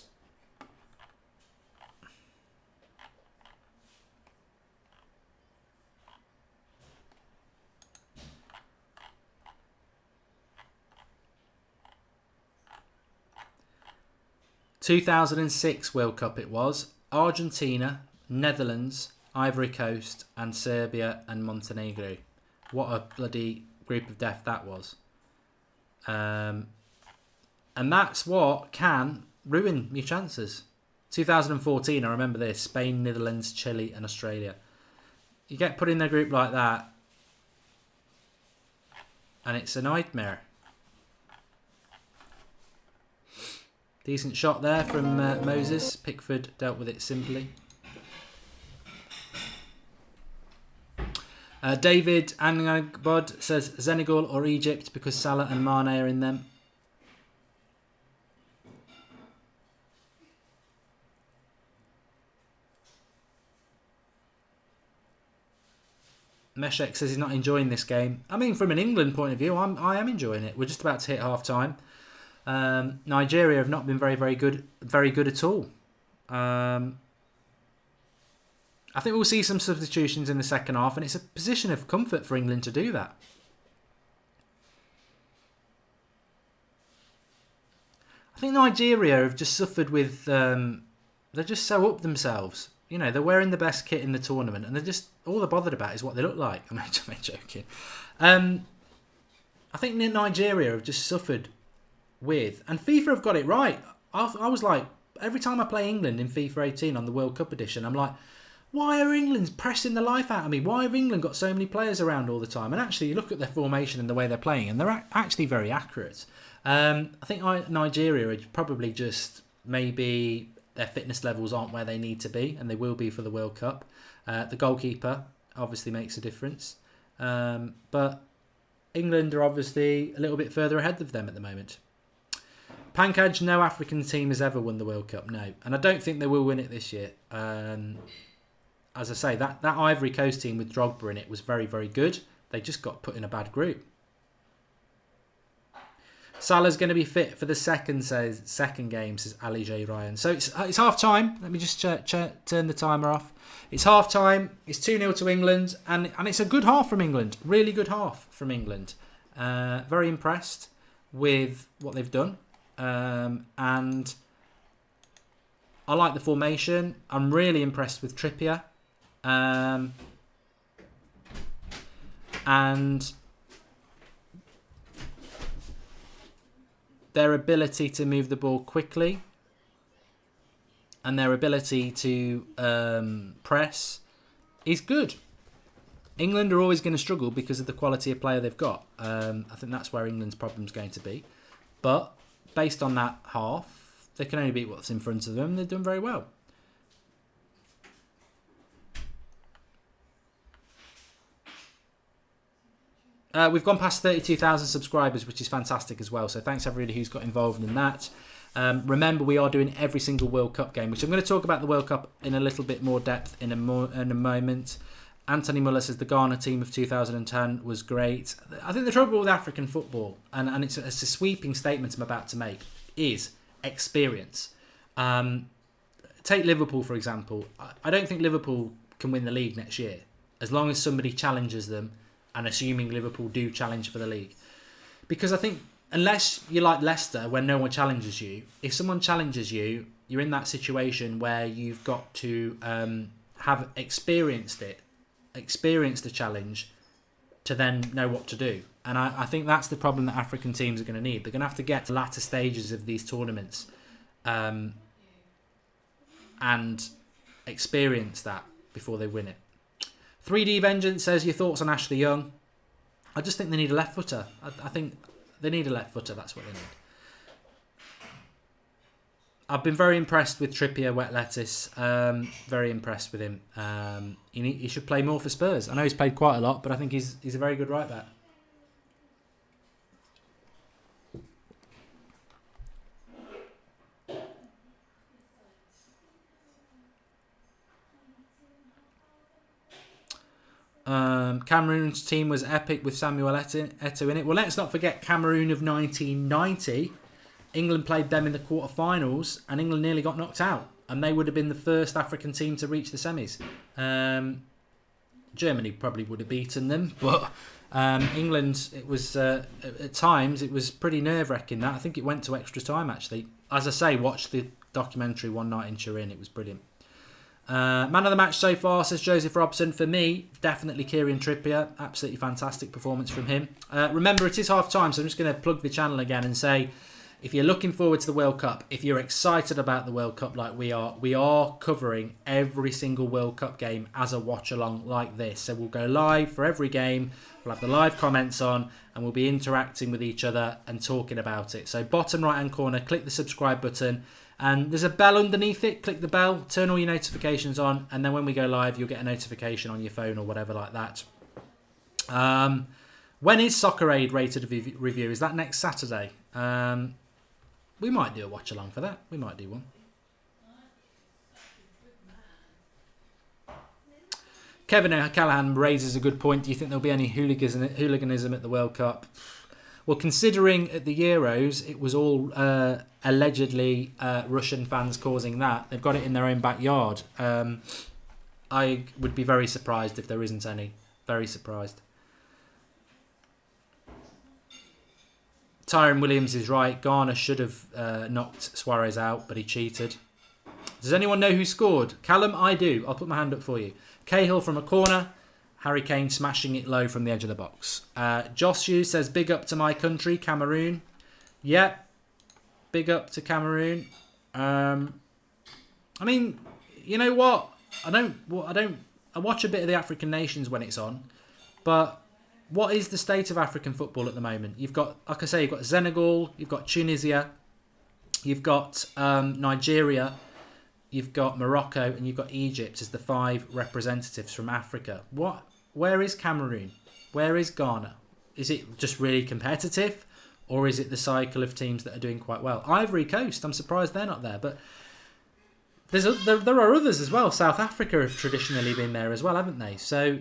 (2006) World Cup it was. Argentina, Netherlands, Ivory Coast, and Serbia and Montenegro. What a bloody group of death that was. And that's what can ruin your chances. 2014, I remember this. Spain, Netherlands, Chile and Australia. You get put in a group like that and it's a nightmare. Decent shot there from Moses. Pickford dealt with it simply. David Angagbod says Senegal or Egypt because Salah and Mane are in them. Meshek says he's not enjoying this game. I mean, from an England point of view, I am enjoying it. We're just about to hit half time. Nigeria have not been very good at all. I think we'll see some substitutions in the second half, and it's a position of comfort for England to do that. I think Nigeria have just suffered with... they're just so up themselves. You know, they're wearing the best kit in the tournament, and they're just... all they're bothered about is what they look like. I'm joking. I think Nigeria have just suffered with... and FIFA have got it right. I was like... every time I play England in FIFA 18 on the World Cup edition, I'm like... why are England pressing the life out of me? Why have England got so many players around all the time? And actually, you look at their formation and the way they're playing, and they're actually very accurate. I think Nigeria are probably just maybe their fitness levels aren't where they need to be, and they will be for the World Cup. The goalkeeper obviously makes a difference. But England are obviously a little bit further ahead of them at the moment. Pankaj, no African team has ever won the World Cup, no. And I don't think they will win it this year. As I say, that Ivory Coast team with Drogba in it was very, very good. They just got put in a bad group. Salah's going to be fit for the second game, says Ali J. Ryan. So it's half time. Let me just turn the timer off. It's half time. It's 2-0 to England. And it's a good half from England. Really good half from England. Very impressed with what they've done. And I like the formation. I'm really impressed with Trippier. And their ability to move the ball quickly and their ability to press is good. England are always going to struggle because of the quality of player they've got. I think that's where England's problem is going to be. But based on that half, they can only beat what's in front of them. They've done very well. We've gone past 32,000 subscribers, which is fantastic as well. So thanks everybody who's got involved in that. Remember, we are doing every single World Cup game, which I'm going to talk about the World Cup in a little bit more depth in a moment. Anthony Muller says the Ghana team of 2010 was great. I think the trouble with African football, and it's a sweeping statement I'm about to make, is experience. Take Liverpool, for example. I don't think Liverpool can win the league next year, as long as somebody challenges them, and assuming Liverpool do challenge for the league. Because I think, unless you're like Leicester, where no one challenges you, if someone challenges you, you're in that situation where you've got to have experienced the challenge to then know what to do. And I think that's the problem that African teams are going to need. They're going to have to get to latter stages of these tournaments and experience that before they win it. 3D Vengeance says, your thoughts on Ashley Young? I just think they need a left footer. I think they need a left footer. That's what they need. I've been very impressed with Trippier, wet lettuce. Very impressed with him. He should play more for Spurs. I know he's played quite a lot, but I think he's a very good right back. Cameroon's team was epic with Samuel Eto'o in it. Well, let's not forget Cameroon of 1990. England played them in the quarterfinals, and England nearly got knocked out. And they would have been the first African team to reach the semis. Germany probably would have beaten them, but England, it was at times it was pretty nerve-wracking. That I think it went to extra time actually. As I say, watch the documentary One Night in Turin. It was brilliant. Man of the match so far, says Joseph Robson. For me, definitely Kieran Trippier. Absolutely fantastic performance from him. Remember, it is half time, so I'm just going to plug the channel again and say, if you're looking forward to the World Cup, if you're excited about the World Cup like we are covering every single World Cup game as a watch-along like this. So we'll go live for every game, we'll have the live comments on, and we'll be interacting with each other and talking about it. So bottom right-hand corner, click the subscribe button, and there's a bell underneath it. Click the bell, turn all your notifications on, and then when we go live, you'll get a notification on your phone or whatever like that. When is Soccer Aid rated review? Is that next Saturday? We might do a watch along for that. We might do one. Kevin O'Callaghan raises a good point. Do you think there'll be any hooliganism at the World Cup? Well, considering at the Euros, it was all allegedly Russian fans causing that. They've got it in their own backyard. I would be very surprised if there isn't any. Very surprised. Tyrone Williams is right. Ghana should have knocked Suarez out, but he cheated. Does anyone know who scored? Callum, I do. I'll put my hand up for you. Cahill from a corner. Harry Kane smashing it low from the edge of the box. Joshua says, big up to my country, Cameroon. Yep. Big up to Cameroon. I mean, you know what? I watch a bit of the African nations when it's on. But what is the state of African football at the moment? You've got, like I say, you've got Senegal, you've got Tunisia, you've got Nigeria, you've got Morocco, and you've got Egypt as the 5 representatives from Africa. Where is Cameroon? Where is Ghana? Is it just really competitive? Or is it the cycle of teams that are doing quite well? Ivory Coast, I'm surprised they're not there. But there are others as well. South Africa have traditionally been there as well, haven't they? So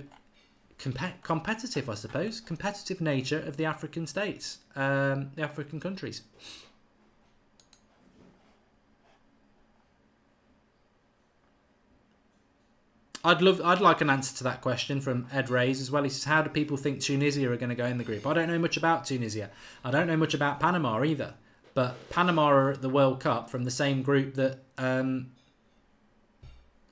competitive, I suppose. Competitive nature of the African states, the African countries. I'd like an answer to that question from Ed Reyes as well. He says, how do people think Tunisia are going to go in the group? I don't know much about Tunisia. I don't know much about Panama either. But Panama are at the World Cup from the same group that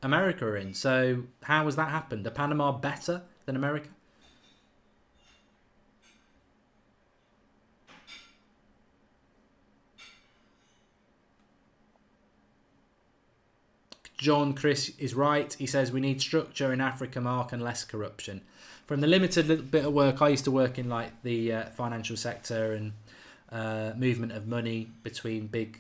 America are in. So how has that happened? Are Panama better than America? John Chris is right. He says we need structure in Africa, Mark, and less corruption. From the limited little bit of work, I used to work in like the financial sector and movement of money between big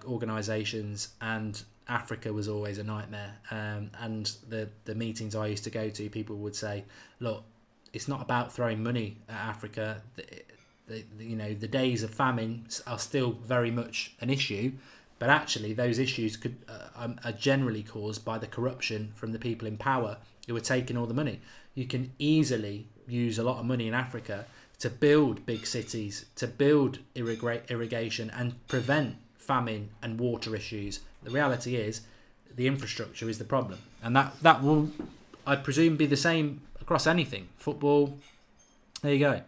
organisations, and Africa was always a nightmare. And the meetings I used to go to, people would say, look, it's not about throwing money at Africa. The days of famine are still very much an issue. But actually, those issues are generally caused by the corruption from the people in power who are taking all the money. You can easily use a lot of money in Africa to build big cities, to build irrigation and prevent famine and water issues. The reality is the infrastructure is the problem. And that will, I presume, be the same across anything. Football, there you go.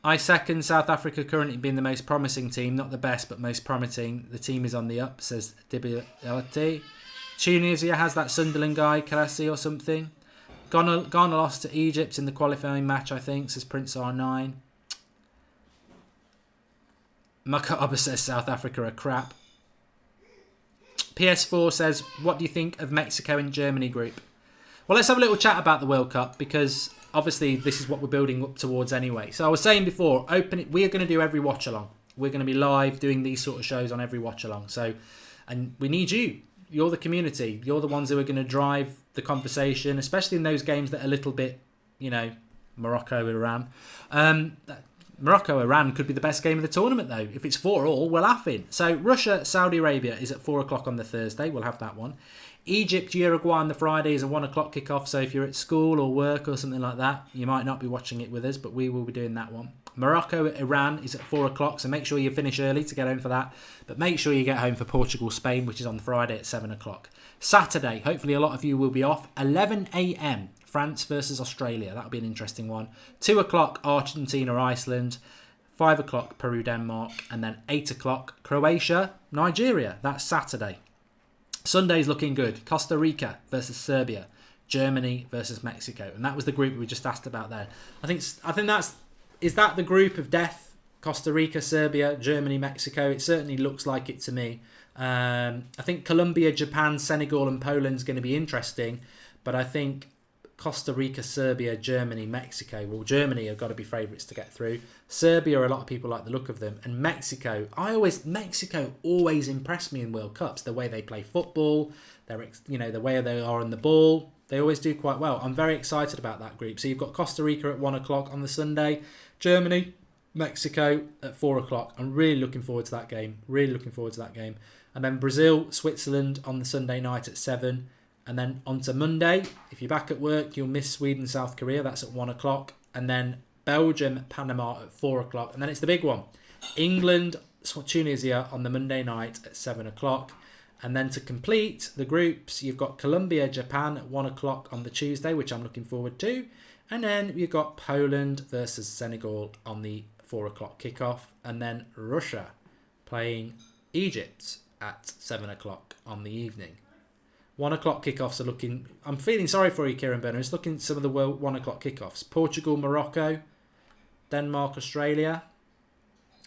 I second South Africa currently being the most promising team. Not the best, but most promising. The team is on the up, says Dibiate. Tunisia has that Sunderland guy, Karasi or something. Ghana lost to Egypt in the qualifying match, I think, says Prince R9. Makaba says South Africa are crap. PS4 says, what do you think of Mexico and Germany group? Well, let's have a little chat about the World Cup, because obviously this is what we're building up towards anyway. So I was saying before, we are going to do every watch-along. We're going to be live doing these sort of shows on every watch-along. So, and we need you. You're the community. You're the ones who are going to drive the conversation, especially in those games that are a little bit, Morocco, Iran. Morocco, Iran could be the best game of the tournament, though. If it's 4-4, we're laughing. So Russia, Saudi Arabia is at 4 o'clock on the Thursday. We'll have that one. Egypt, Uruguay on the Friday is a 1 o'clock kickoff. So if you're at school or work or something like that, you might not be watching it with us, but we will be doing that one. Morocco, Iran is at 4 o'clock. So make sure you finish early to get home for that. But make sure you get home for Portugal, Spain, which is on Friday at 7 o'clock. Saturday, hopefully a lot of you will be off. 11 a.m. France versus Australia. That'll be an interesting one. 2 o'clock, Argentina, Iceland. 5 o'clock, Peru, Denmark. And then 8 o'clock, Croatia, Nigeria. That's Saturday. Sunday's looking good. Costa Rica versus Serbia. Germany versus Mexico. And that was the group we just asked about there. I think is that the group of death? Costa Rica, Serbia, Germany, Mexico. It certainly looks like it to me. I think Colombia, Japan, Senegal and Poland's going to be interesting. But I think Costa Rica, Serbia, Germany, Mexico. Well, Germany have got to be favourites to get through. Serbia, a lot of people like the look of them. And Mexico always impress me in World Cups. The way they play football, the way they are on the ball. They always do quite well. I'm very excited about that group. So you've got Costa Rica at 1 o'clock on the Sunday. Germany, Mexico at 4 o'clock. I'm really looking forward to that game. And then Brazil, Switzerland on the Sunday night at 7. And then on to Monday. If you're back at work, you'll miss Sweden, South Korea. That's at 1 o'clock. And then Belgium, Panama at 4 o'clock. And then it's the big one. England, Tunisia on the Monday night at 7 o'clock. And then to complete the groups, you've got Colombia, Japan at 1 o'clock on the Tuesday, which I'm looking forward to. And then you've got Poland versus Senegal on the 4 o'clock kickoff. And then Russia playing Egypt at 7 o'clock on the evening. 1 o'clock kickoffs are looking... I'm feeling sorry for you, Kieran Benner. It's looking at some of the 1 o'clock kickoffs. Portugal, Morocco. Denmark, Australia.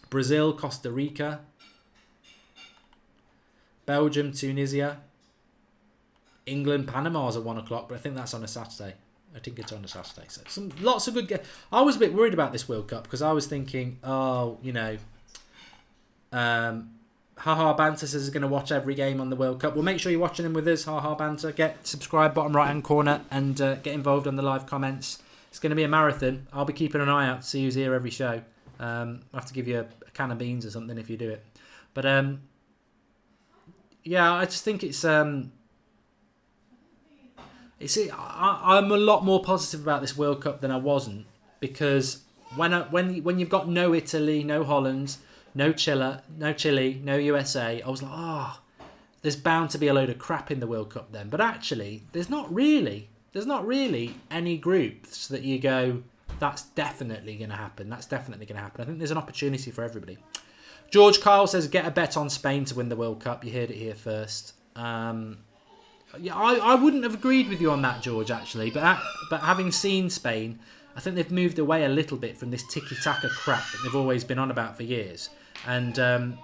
Brazil, Costa Rica. Belgium, Tunisia. England, Panama's at 1 o'clock, but I think that's on a Saturday. I think it's on a Saturday. So lots of good games. I was a bit worried about this World Cup because I was thinking, Haha Banter says he's going to watch every game on the World Cup. Well, make sure you're watching them with us, Haha Banter. Get subscribe, bottom right-hand corner, and get involved on the live comments. It's going to be a marathon. I'll be keeping an eye out to see who's here every show. I'll have to give you a can of beans or something if you do it. But, yeah, I just think it's... I'm a lot more positive about this World Cup than I wasn't, because when you've got no Italy, no Holland... No Chile, no USA. I was like, there's bound to be a load of crap in the World Cup then. But actually, there's not really any groups that you go, that's definitely going to happen. That's definitely going to happen. I think there's an opportunity for everybody. George Kyle says, get a bet on Spain to win the World Cup. You heard it here first. Yeah, I wouldn't have agreed with you on that, George, actually. But having seen Spain, I think they've moved away a little bit from this tiki-taka crap that they've always been on about for years. And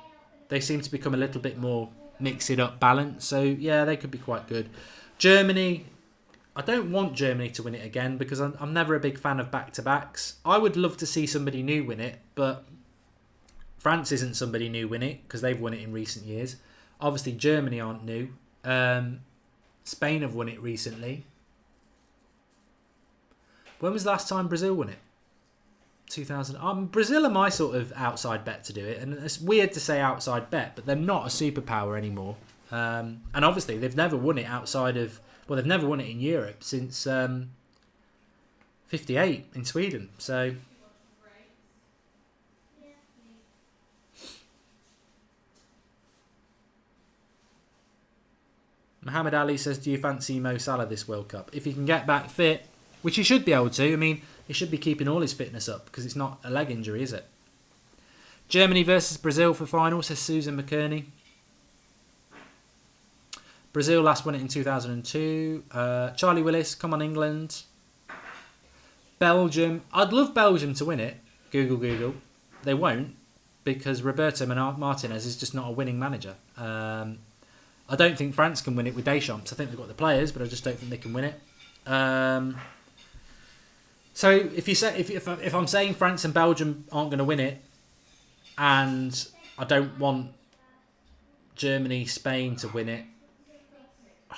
they seem to become a little bit more mix-it-up balanced. So, yeah, they could be quite good. Germany, I don't want Germany to win it again because I'm never a big fan of back-to-backs. I would love to see somebody new win it, but France isn't somebody new win it because they've won it in recent years. Obviously, Germany aren't new. Spain have won it recently. When was the last time Brazil won it? 2000. Brazil are my sort of outside bet to do it, and it's weird to say outside bet, but they're not a superpower anymore. And obviously, they've never won it outside of. Well, they've never won it in Europe since '58 in Sweden. So. Muhammad Ali says, do you fancy Mo Salah this World Cup? If he can get back fit, which he should be able to. I mean, he should be keeping all his fitness up because it's not a leg injury, is it? Germany versus Brazil for final, says Susan McKerney. Brazil last won it in 2002. Charlie Willis, come on England. Belgium. I'd love Belgium to win it. Google. They won't because Roberto Martinez is just not a winning manager. I don't think France can win it with Deschamps. I think they've got the players, but I just don't think they can win it. So if I'm saying France and Belgium aren't going to win it, and I don't want Germany, Spain to win it, I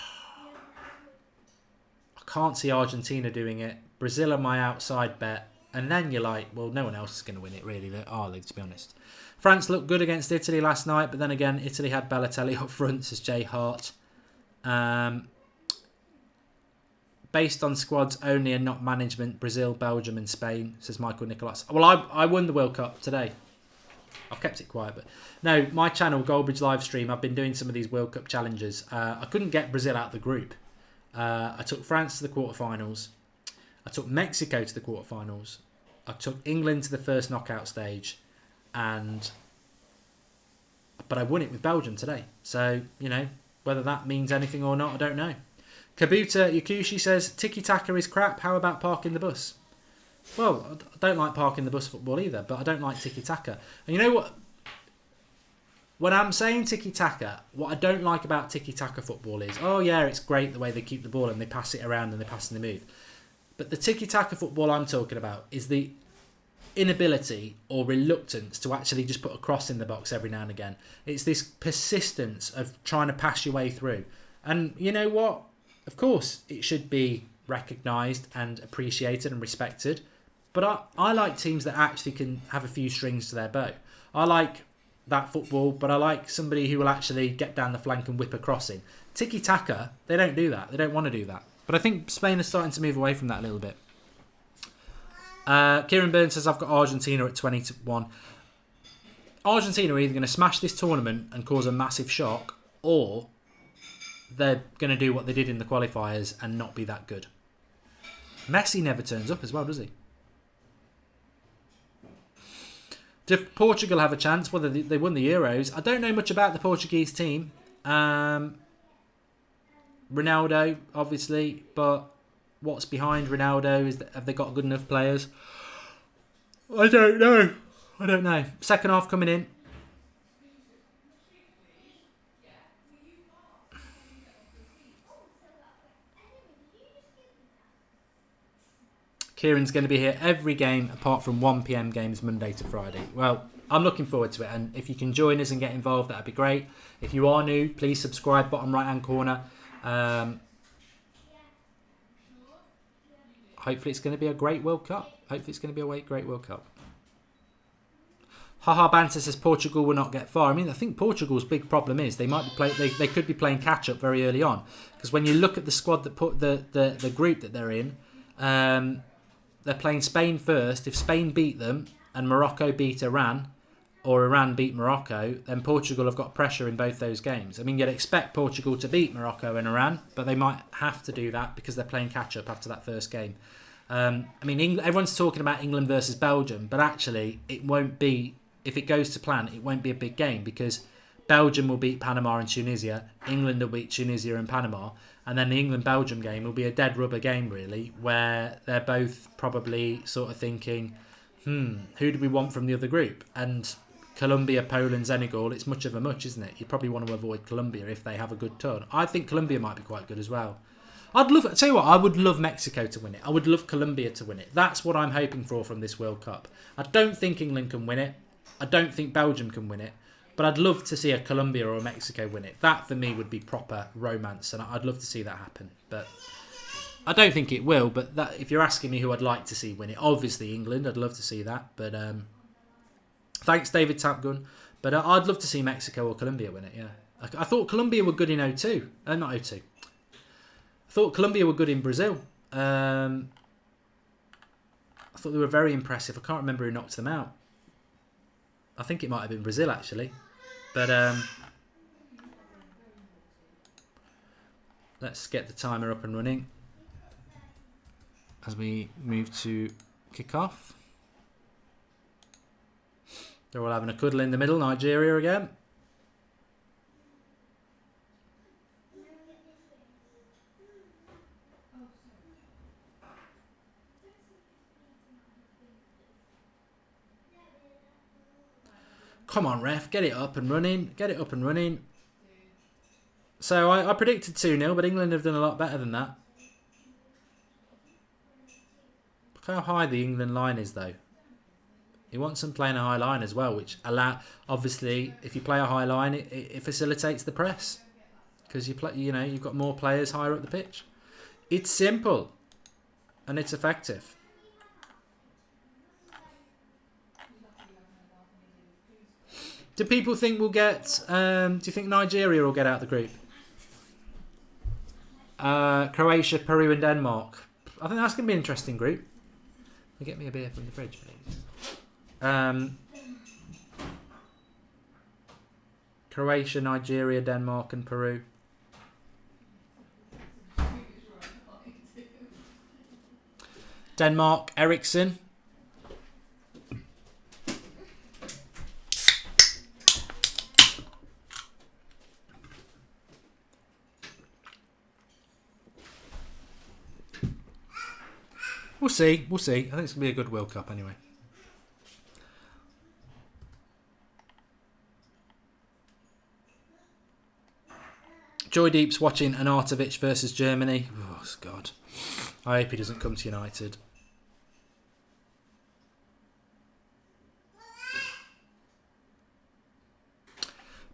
can't see Argentina doing it. Brazil are my outside bet, and then you're like, well, no one else is going to win it really, are they, to be honest. France looked good against Italy last night, but then again, Italy had Balotelli up front, says Jay Hart. Based on squads only and not management, Brazil, Belgium and Spain, says Michael Nicholas. Well, I won the World Cup today. I've kept it quiet, but no, my channel, Goldbridge Livestream, I've been doing some of these World Cup challenges. I couldn't get Brazil out of the group. I took France to the quarterfinals. I took Mexico to the quarterfinals. I took England to the first knockout stage. But I won it with Belgium today. So, whether that means anything or not, I don't know. Kabuta Yakushi says, tiki-taka is crap. How about parking the bus? Well, I don't like parking the bus football either, but I don't like tiki-taka. And you know what? When I'm saying tiki-taka, what I don't like about tiki-taka football is, oh yeah, it's great the way they keep the ball and they pass it around and they pass and they move. But the tiki-taka football I'm talking about is the inability or reluctance to actually just put a cross in the box every now and again. It's this persistence of trying to pass your way through. And you know what? Of course, it should be recognised and appreciated and respected. But I like teams that actually can have a few strings to their bow. I like that football, but I like somebody who will actually get down the flank and whip a crossing. Tiki-taka, they don't do that. They don't want to do that. But I think Spain is starting to move away from that a little bit. Kieran Burns says, I've got Argentina at 20-1. Argentina are either going to smash this tournament and cause a massive shock, or they're going to do what they did in the qualifiers and not be that good. Messi never turns up as well, does he? Do Portugal have a chance? Well, they won the Euros. I don't know much about the Portuguese team. Ronaldo, obviously, but what's behind Ronaldo? Have they got good enough players? I don't know. Second half coming in. Kieran's going to be here every game apart from 1 PM games Monday to Friday. Well, I'm looking forward to it, and if you can join us and get involved, that'd be great. If you are new, please subscribe, bottom right hand corner. Hopefully it's going to be a great World Cup. Haha Banter says Portugal will not get far. I mean, I think Portugal's big problem is they could be playing catch up very early on, because when you look at the squad that put the group that they're in, they're playing Spain first. If Spain beat them and Morocco beat Iran, or Iran beat Morocco, then Portugal have got pressure in both those games. I mean, you'd expect Portugal to beat Morocco and Iran, but they might have to do that because they're playing catch-up after that first game. I mean, everyone's talking about England versus Belgium, but actually, it won't be, if it goes to plan, it won't be a big game, because Belgium will beat Panama and Tunisia, England will beat Tunisia and Panama, and then the England-Belgium game will be a dead rubber game, really, where they're both probably sort of thinking, who do we want from the other group? And Colombia, Poland, Senegal, it's much of a much, isn't it? You probably want to avoid Colombia if they have a good turn. I think Colombia might be quite good as well. I would love Mexico to win it. I would love Colombia to win it. That's what I'm hoping for from this World Cup. I don't think England can win it. I don't think Belgium can win it. But I'd love to see a Colombia or a Mexico win it. That, for me, would be proper romance, and I'd love to see that happen. But I don't think it will, but that, if you're asking me who I'd like to see win it, obviously England. I'd love to see that. But thanks, David Tapgun. But I'd love to see Mexico or Colombia win it, yeah. I thought Colombia were good in 02. Not 02. I thought Colombia were good in Brazil. I thought they were very impressive. I can't remember who knocked them out. I think it might have been Brazil, actually. But let's get the timer up and running as we move to kick off. They're all having a cuddle in the middle. Nigeria again. Come on, ref. Get it up and running. So I predicted 2-0, but England have done a lot better than that. Look how high the England line is, though. You want some playing a high line as well, which obviously, if you play a high line, it facilitates the press, because you've got more players higher up the pitch. It's simple, and it's effective. Do people think we'll get? Do you think Nigeria will get out of the group? Croatia, Peru, and Denmark. I think that's going to be an interesting group. Can you get me a beer from the fridge, please? Croatia, Nigeria, Denmark, and Peru. Denmark, Eriksson. We'll see. I think it's going to be a good World Cup anyway. Joy Deep's watching Arnautovic versus Germany. Oh, God. I hope he doesn't come to United.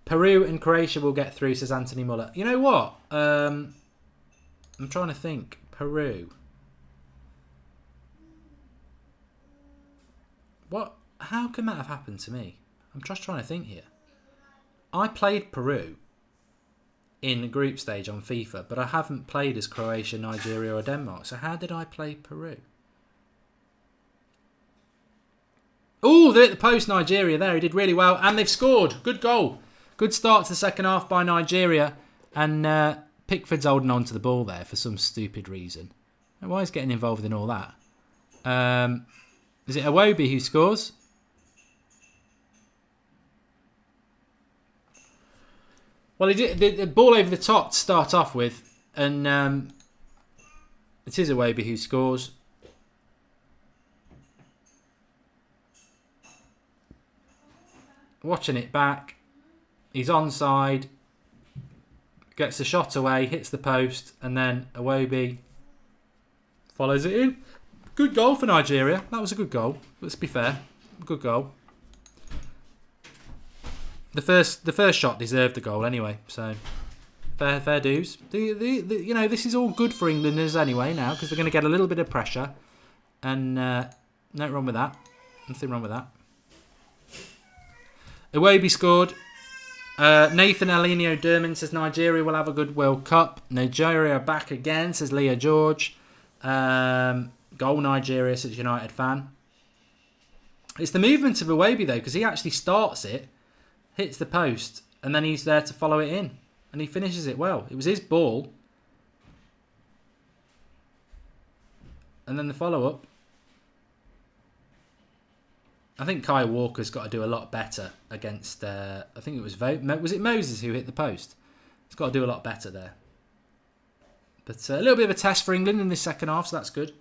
Peru and Croatia will get through, says Anthony Muller. You know what? I'm trying to think. Peru. What? How can that have happened to me? I'm just trying to think here. I played Peru in the group stage on FIFA, but I haven't played as Croatia, Nigeria or Denmark. So how did I play Peru? Oh, they're at the post, Nigeria there. He did really well. And they've scored. Good goal. Good start to the second half by Nigeria. And Pickford's holding on to the ball there for some stupid reason. Why is he getting involved in all that? Is it Iwobi who scores? Well, he did the ball over the top to start off with. And it is Iwobi who scores. Watching it back. He's onside. Gets the shot away, hits the post, and then Iwobi follows it in. Good goal for Nigeria. That was a good goal. Let's be fair. Good goal. The first shot deserved the goal anyway, so fair dues. You know, this is all good for Englanders anyway now, because they're going to get a little bit of pressure, and nothing wrong with that. Nothing wrong with that. Iwobi scored. Nathan Elinio Durman says Nigeria will have a good World Cup. Nigeria back again, says Leah George. Goal Nigeria, says United fan. It's the movement of Iwobi though, because he actually starts it, hits the post, and then he's there to follow it in. And he finishes it well. It was his ball. And then the follow-up. I think Kyle Walker's got to do a lot better against. I think it was it Moses who hit the post. He's got to do a lot better there. But a little bit of a test for England in this second half, so that's good.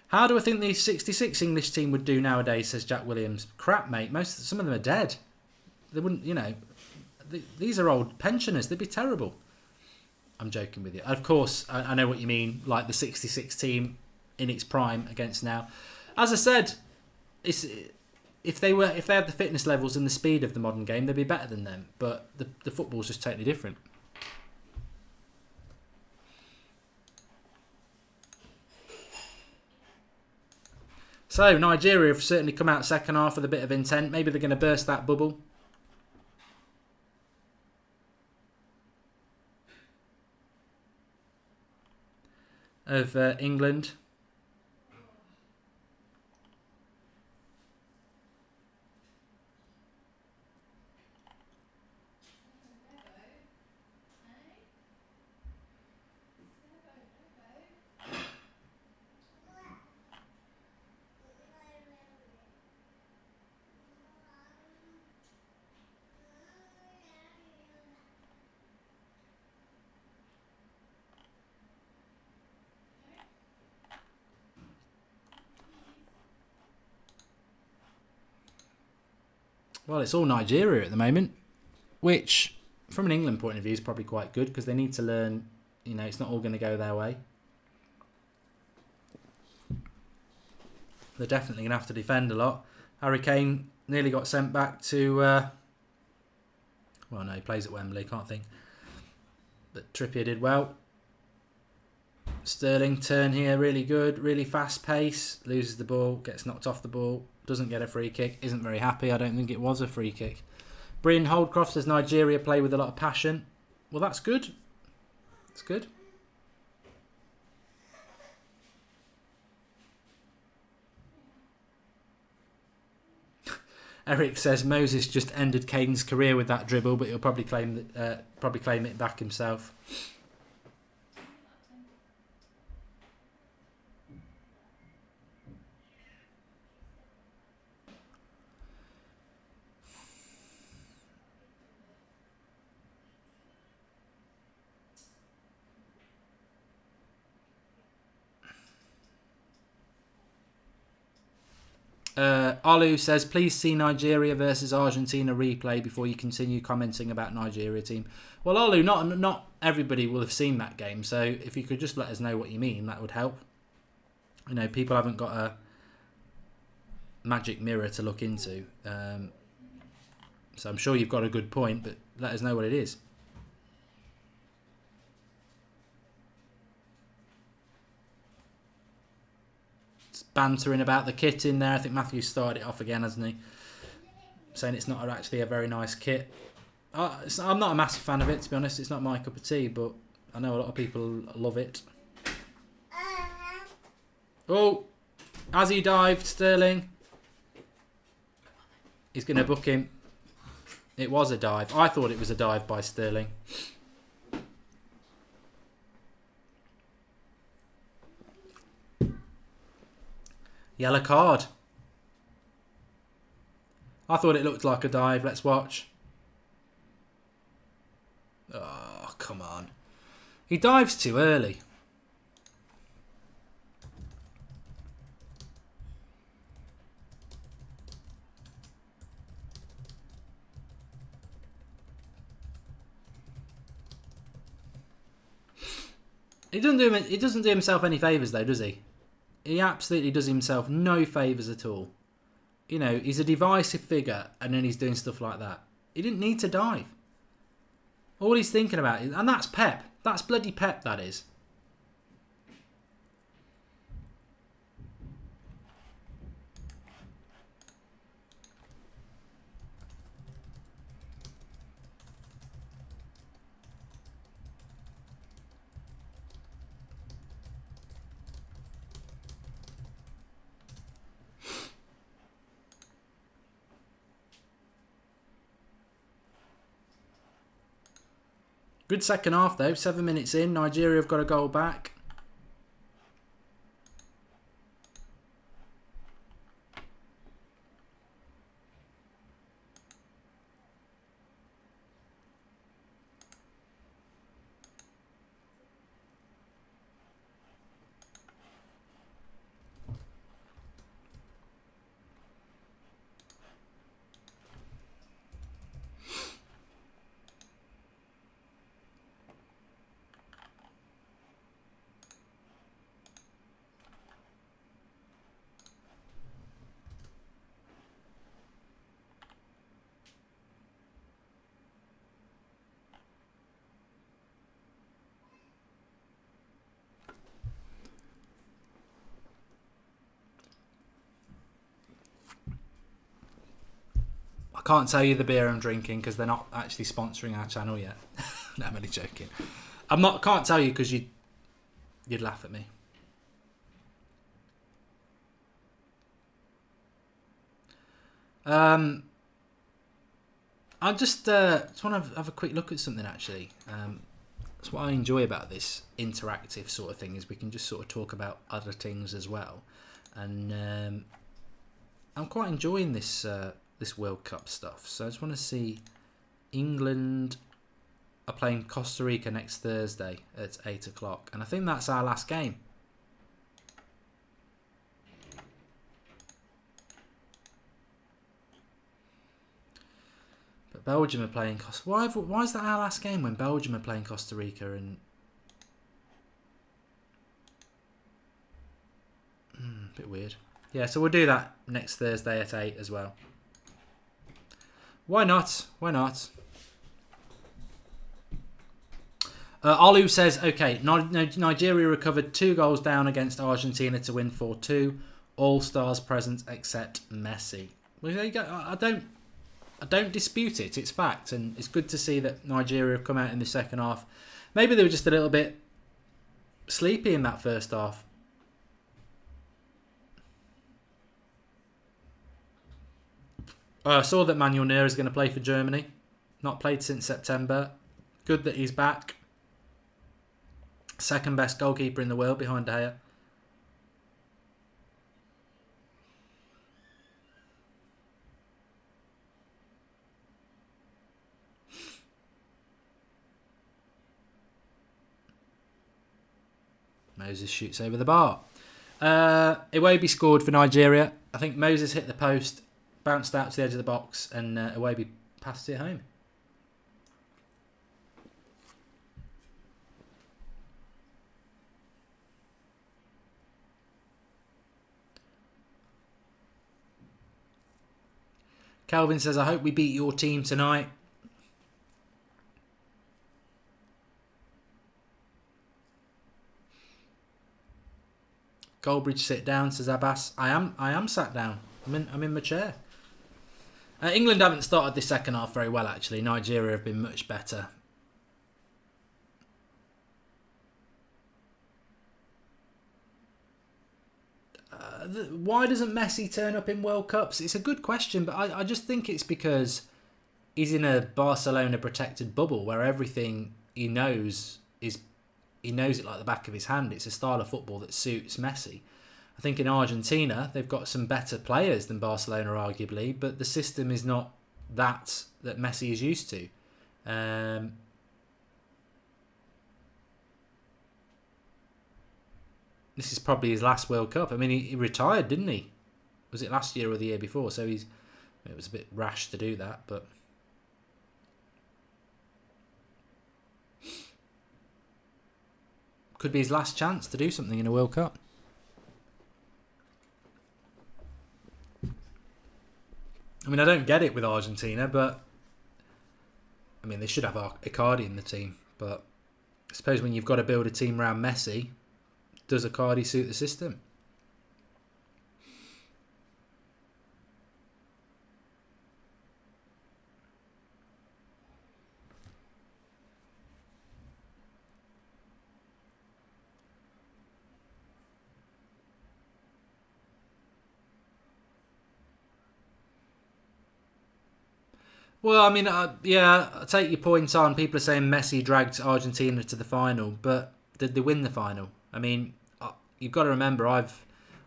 How do I think the 66 English team would do nowadays? Says Jack Williams. Crap, mate. Some of them are dead. They wouldn't, you know. These are old pensioners. They'd be terrible. I'm joking with you. Of course, I know what you mean. Like the 66 team in its prime against now. As I said, if they had the fitness levels and the speed of the modern game, they'd be better than them. But the football's just totally different. So Nigeria have certainly come out second half with a bit of intent. Maybe they're going to burst that bubble. Of England. Well, it's all Nigeria at the moment, which, from an England point of view, is probably quite good because they need to learn, you know, it's not all going to go their way. They're definitely going to have to defend a lot. Harry Kane nearly got sent back to, well, no, he plays at Wembley, can't think. But Trippier did well. Sterling turn here, really good, really fast pace, loses the ball, gets knocked off the ball, doesn't get a free kick, isn't very happy. I don't think it was a free kick. Brian Holdcroft says Nigeria play with a lot of passion. Well, that's good. It's good. Eric says Moses just ended Kane's career with that dribble, but he'll probably claim it back himself. Olu says, please see Nigeria versus Argentina replay before you continue commenting about Nigeria team. Well, Olu, not everybody will have seen that game, so if you could just let us know what you mean, that would help. You know, people haven't got a magic mirror to look into. So I'm sure you've got a good point, but let us know what it is. Bantering about the kit in there. I think Matthew started it off again, hasn't he? saying it's not actually a very nice kit. I'm not a massive fan of it, to be honest. It's not my cup of tea, but I know a lot of people love it. Oh, as he dived, Sterling. He's going to book him. It was a dive. I thought it was a dive by Sterling. Yellow card. I thought it looked like a dive. Let's watch. Oh, come on. He dives too early. He doesn't do himself any favours though, does he? He absolutely does himself no favours at all. You know, he's a divisive figure and then he's doing stuff like that. He didn't need to dive. All he's thinking about is... And that's pep. That's bloody pep, that is. Good second half though. 7 minutes in. Nigeria have got a goal back. I can't tell you the beer I'm drinking because they're not actually sponsoring our channel yet. No, I'm only joking. Can't tell you because you'd laugh at me. I just want to have a quick look at something actually. That's what I enjoy about this interactive sort of thing is we can just sort of talk about other things as well, and I'm quite enjoying this this World Cup stuff. So I just want to see England are playing Costa Rica next Thursday at 8 o'clock, and I think that's our last game. But Belgium are playing Costa... Why is that our last game when Belgium are playing Costa Rica and... a bit weird. Yeah, so we'll do that next Thursday at 8 as well. Why not? Why not? Olu says, okay, Nigeria recovered 2 goals down against Argentina to win 4-2. All stars present except Messi. Well, there you go. I don't dispute it. It's fact, and it's good to see that Nigeria have come out in the second half. Maybe they were just a little bit sleepy in that first half. I saw that Manuel Neuer is going to play for Germany. Not played since September. Good that he's back. Second best goalkeeper in the world behind De Gea. Moses shoots over the bar. Iwobi scored for Nigeria. I think Moses hit the post, bounced out to the edge of the box, and Iwobi passed it home. Calvin says, I hope we beat your team tonight. Goldbridge, sit down, says Abbas. I am sat down. I'm in my chair. England haven't started this second half very well, actually. Nigeria have been much better. Why doesn't Messi turn up in World Cups? It's a good question, but I just think it's because he's in a Barcelona protected bubble where everything he knows it like the back of his hand. It's a style of football that suits Messi. I think in Argentina they've got some better players than Barcelona, arguably, but the system is not that Messi is used to. This is probably his last World Cup. I mean, he retired, didn't he? Was it last year or the year before? So it was a bit rash to do that, but could be his last chance to do something in a World Cup. I mean, I don't get it with Argentina, but I mean, they should have Icardi in the team. But I suppose when you've got to build a team around Messi, does Icardi suit the system? Well, I mean, yeah, I take your point on. People are saying Messi dragged Argentina to the final, but did they win the final? I mean, you've got to remember,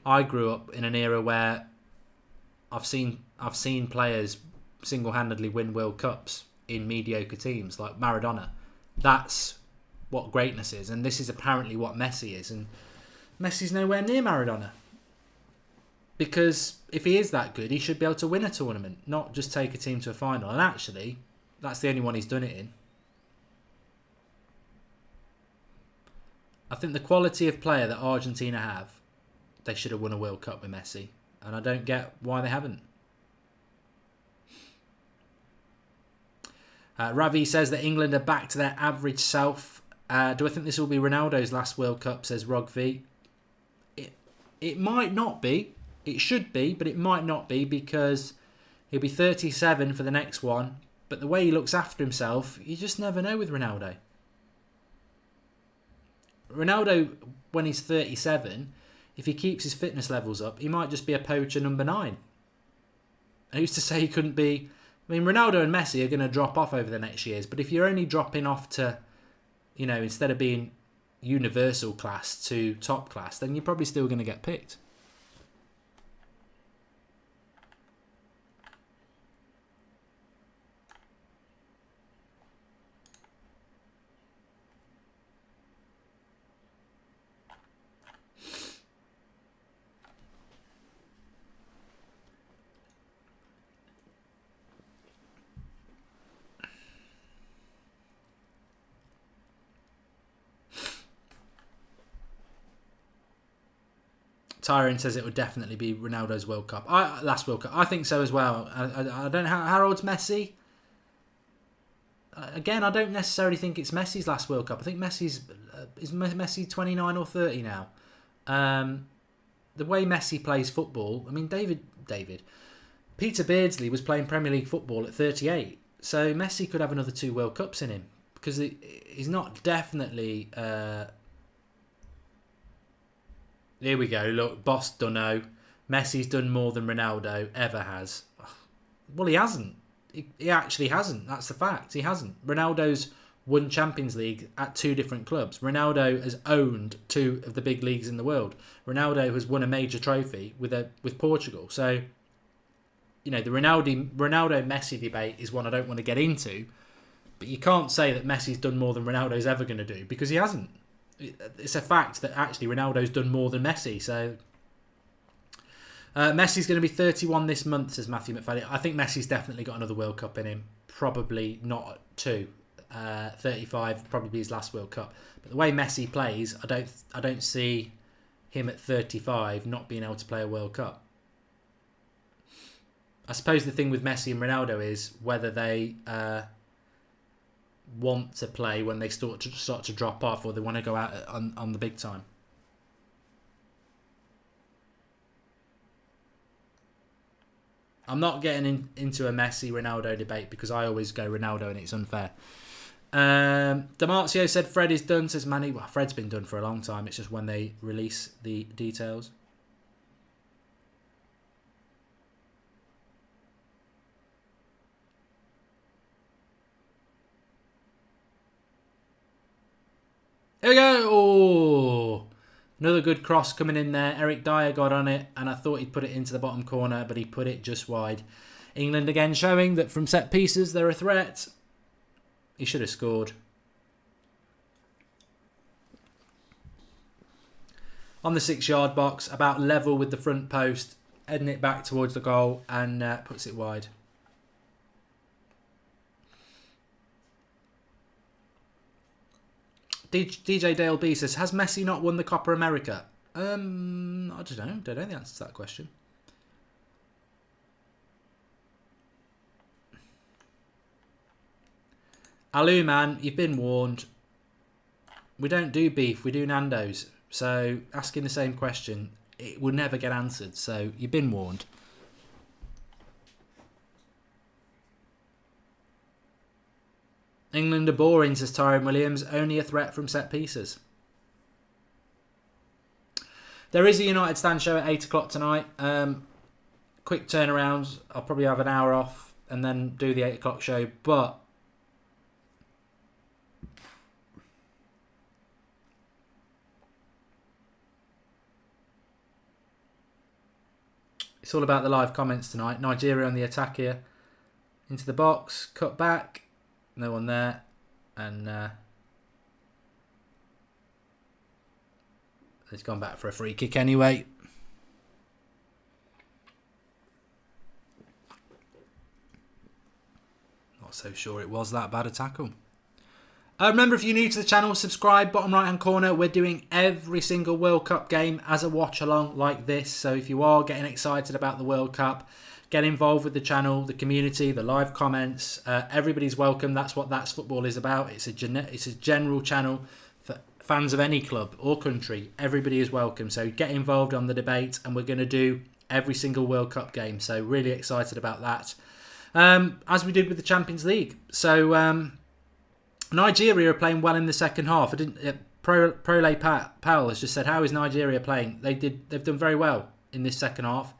I grew up in an era where I've seen players single-handedly win World Cups in mediocre teams like Maradona. That's what greatness is, and this is apparently what Messi is, and Messi's nowhere near Maradona. Because if he is that good, he should be able to win a tournament, not just take a team to a final. And actually, that's the only one he's done it in. I think the quality of player that Argentina have, they should have won a World Cup with Messi. And I don't get why they haven't. Ravi says that England are back to their average self. Do I think this will be Ronaldo's last World Cup, says Rogvi. It might not be. It should be, but it might not be because he'll be 37 for the next one. But the way he looks after himself, you just never know with Ronaldo. Ronaldo, when he's 37, if he keeps his fitness levels up, he might just be a poacher number 9. I used to say he couldn't be... I mean, Ronaldo and Messi are going to drop off over the next years, but if you're only dropping off to, instead of being universal class to top class, then you're probably still going to get picked. Tyron says it would definitely be Ronaldo's World Cup. Last World Cup. I think so as well. I don't know how old's Messi. Again, I don't necessarily think it's Messi's last World Cup. I think is Messi 29 or 30 now. The way Messi plays football, I mean, Peter Beardsley was playing Premier League football at 38. So Messi could have another 2 World Cups in him because he's not definitely... Here we go. Look, Boss dunno. Messi's done more than Ronaldo ever has. Well, he hasn't. He actually hasn't. That's the fact. He hasn't. Ronaldo's won Champions League at 2 different clubs. Ronaldo has owned 2 of the big leagues in the world. Ronaldo has won a major trophy with Portugal. So, the Ronaldo-Messi debate is one I don't want to get into. But you can't say that Messi's done more than Ronaldo's ever going to do because he hasn't. It's a fact that actually Ronaldo's done more than Messi. So Messi's going to be 31 this month, says Matthew McFadden. I think Messi's definitely got another World Cup in him. Probably not 2. 35 probably be his last World Cup. But the way Messi plays, I don't see him at 35 not being able to play a World Cup. I suppose the thing with Messi and Ronaldo is whether they want to play when they start to drop off, or they want to go out on the big time. I'm not getting into a Messi Ronaldo debate because I always go Ronaldo and it's unfair. Damarcio said Fred is done, says Manny. Well, Fred's been done for a long time. It's just when they release the details. Here we go. Oh, another good cross coming in there. Eric Dyer got on it, and I thought he'd put it into the bottom corner, but he put it just wide. England again showing that from set pieces they're a threat. He should have scored. On the 6-yard box, about level with the front post, heading it back towards the goal and puts it wide. DJ Dale B says, has Messi not won the Copa America? I don't know. Don't know the answer to that question. Alu, man, you've been warned. We don't do beef, we do Nando's. So asking the same question, it will never get answered. So you've been warned. England are boring, says Tyrone Williams. Only a threat from set pieces. There is a United Stand show at 8 o'clock tonight. Quick turnaround. I'll probably have an hour off and then do the 8 o'clock show. But it's all about the live comments tonight. Nigeria on the attack here. Into the box. Cut back. No one there. And he's gone back for a free kick anyway. Not so sure it was that bad a tackle. Remember, if you're new to the channel, subscribe. Bottom right hand corner, we're doing every single World Cup game as a watch along like this. So if you are getting excited about the World Cup, get involved with the channel, the community, the live comments. Everybody's welcome. That's what That's Football is about. It's a general channel for fans of any club or country. Everybody is welcome. So get involved on the debate, and we're going to do every single World Cup game. So really excited about that. As we did with the Champions League. So Nigeria are playing well in the second half. Prole Powell has just said, how is Nigeria playing? They've done very well in this second half.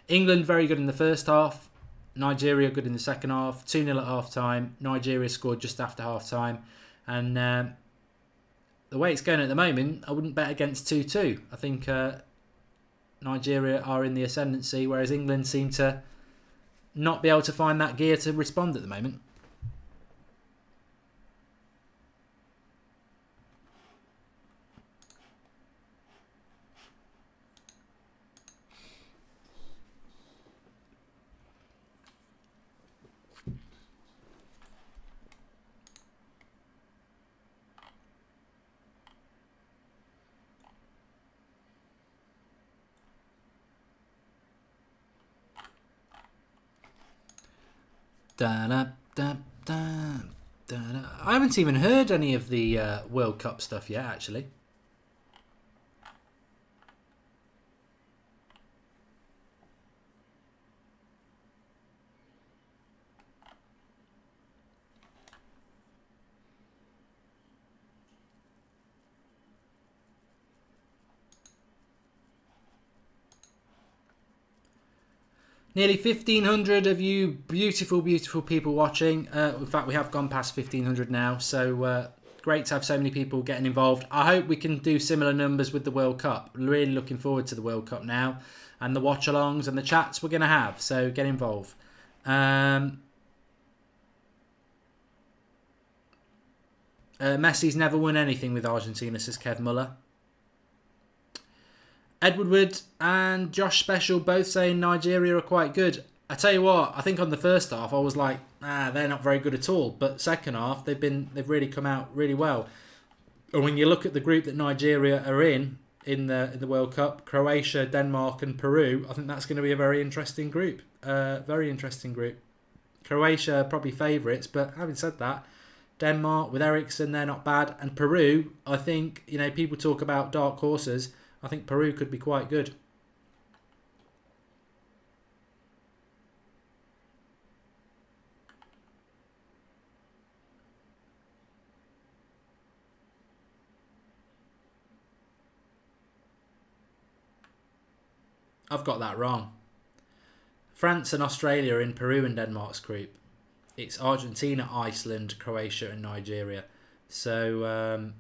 England very good in the first half. Nigeria good in the second half. 2-0 at half time. Nigeria scored just after half time. And the way it's going at the moment, I wouldn't bet against 2-2. I think Nigeria are in the ascendancy, whereas England seem to not be able to find that gear to respond at the moment. I haven't even heard any of the World Cup stuff yet, actually. Nearly 1,500 of you beautiful, beautiful people watching. In fact, we have gone past 1,500 now. So great to have so many people getting involved. I hope we can do similar numbers with the World Cup. Really looking forward to the World Cup now. And the watch-alongs and the chats we're going to have. So get involved. Messi's never won anything with Argentina, says Kev Muller. Edward Wood and Josh Special both saying Nigeria are quite good. I tell you what, I think on the first half I was like, they're not very good at all. But second half they've really come out really well. And when you look at the group that Nigeria are in the World Cup, Croatia, Denmark and Peru, I think that's going to be a very interesting group. Very interesting group. Croatia are probably favourites, but having said that, Denmark with Eriksson, they're not bad. And Peru, I think, people talk about dark horses. I think Peru could be quite good. I've got that wrong. France and Australia are in Peru and Denmark's group. It's Argentina, Iceland, Croatia and Nigeria. So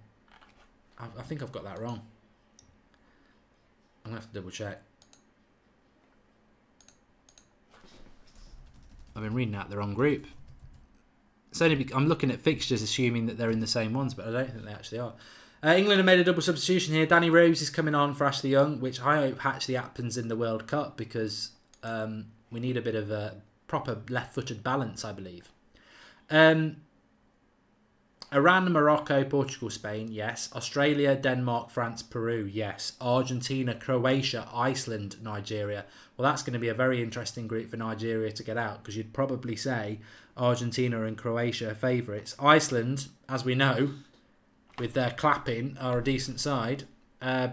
I think I've got that wrong. I'm going to have to double check. I've been reading out the wrong group. It's only I'm looking at fixtures assuming that they're in the same ones, but I don't think they actually are. England have made a double substitution here. Danny Rose is coming on for Ashley Young, which I hope actually happens in the World Cup because we need a bit of a proper left-footed balance, I believe. Iran, Morocco, Portugal, Spain, yes. Australia, Denmark, France, Peru, yes. Argentina, Croatia, Iceland, Nigeria. Well, that's going to be a very interesting group for Nigeria to get out because you'd probably say Argentina and Croatia are favourites. Iceland, as we know, with their clapping, are a decent side.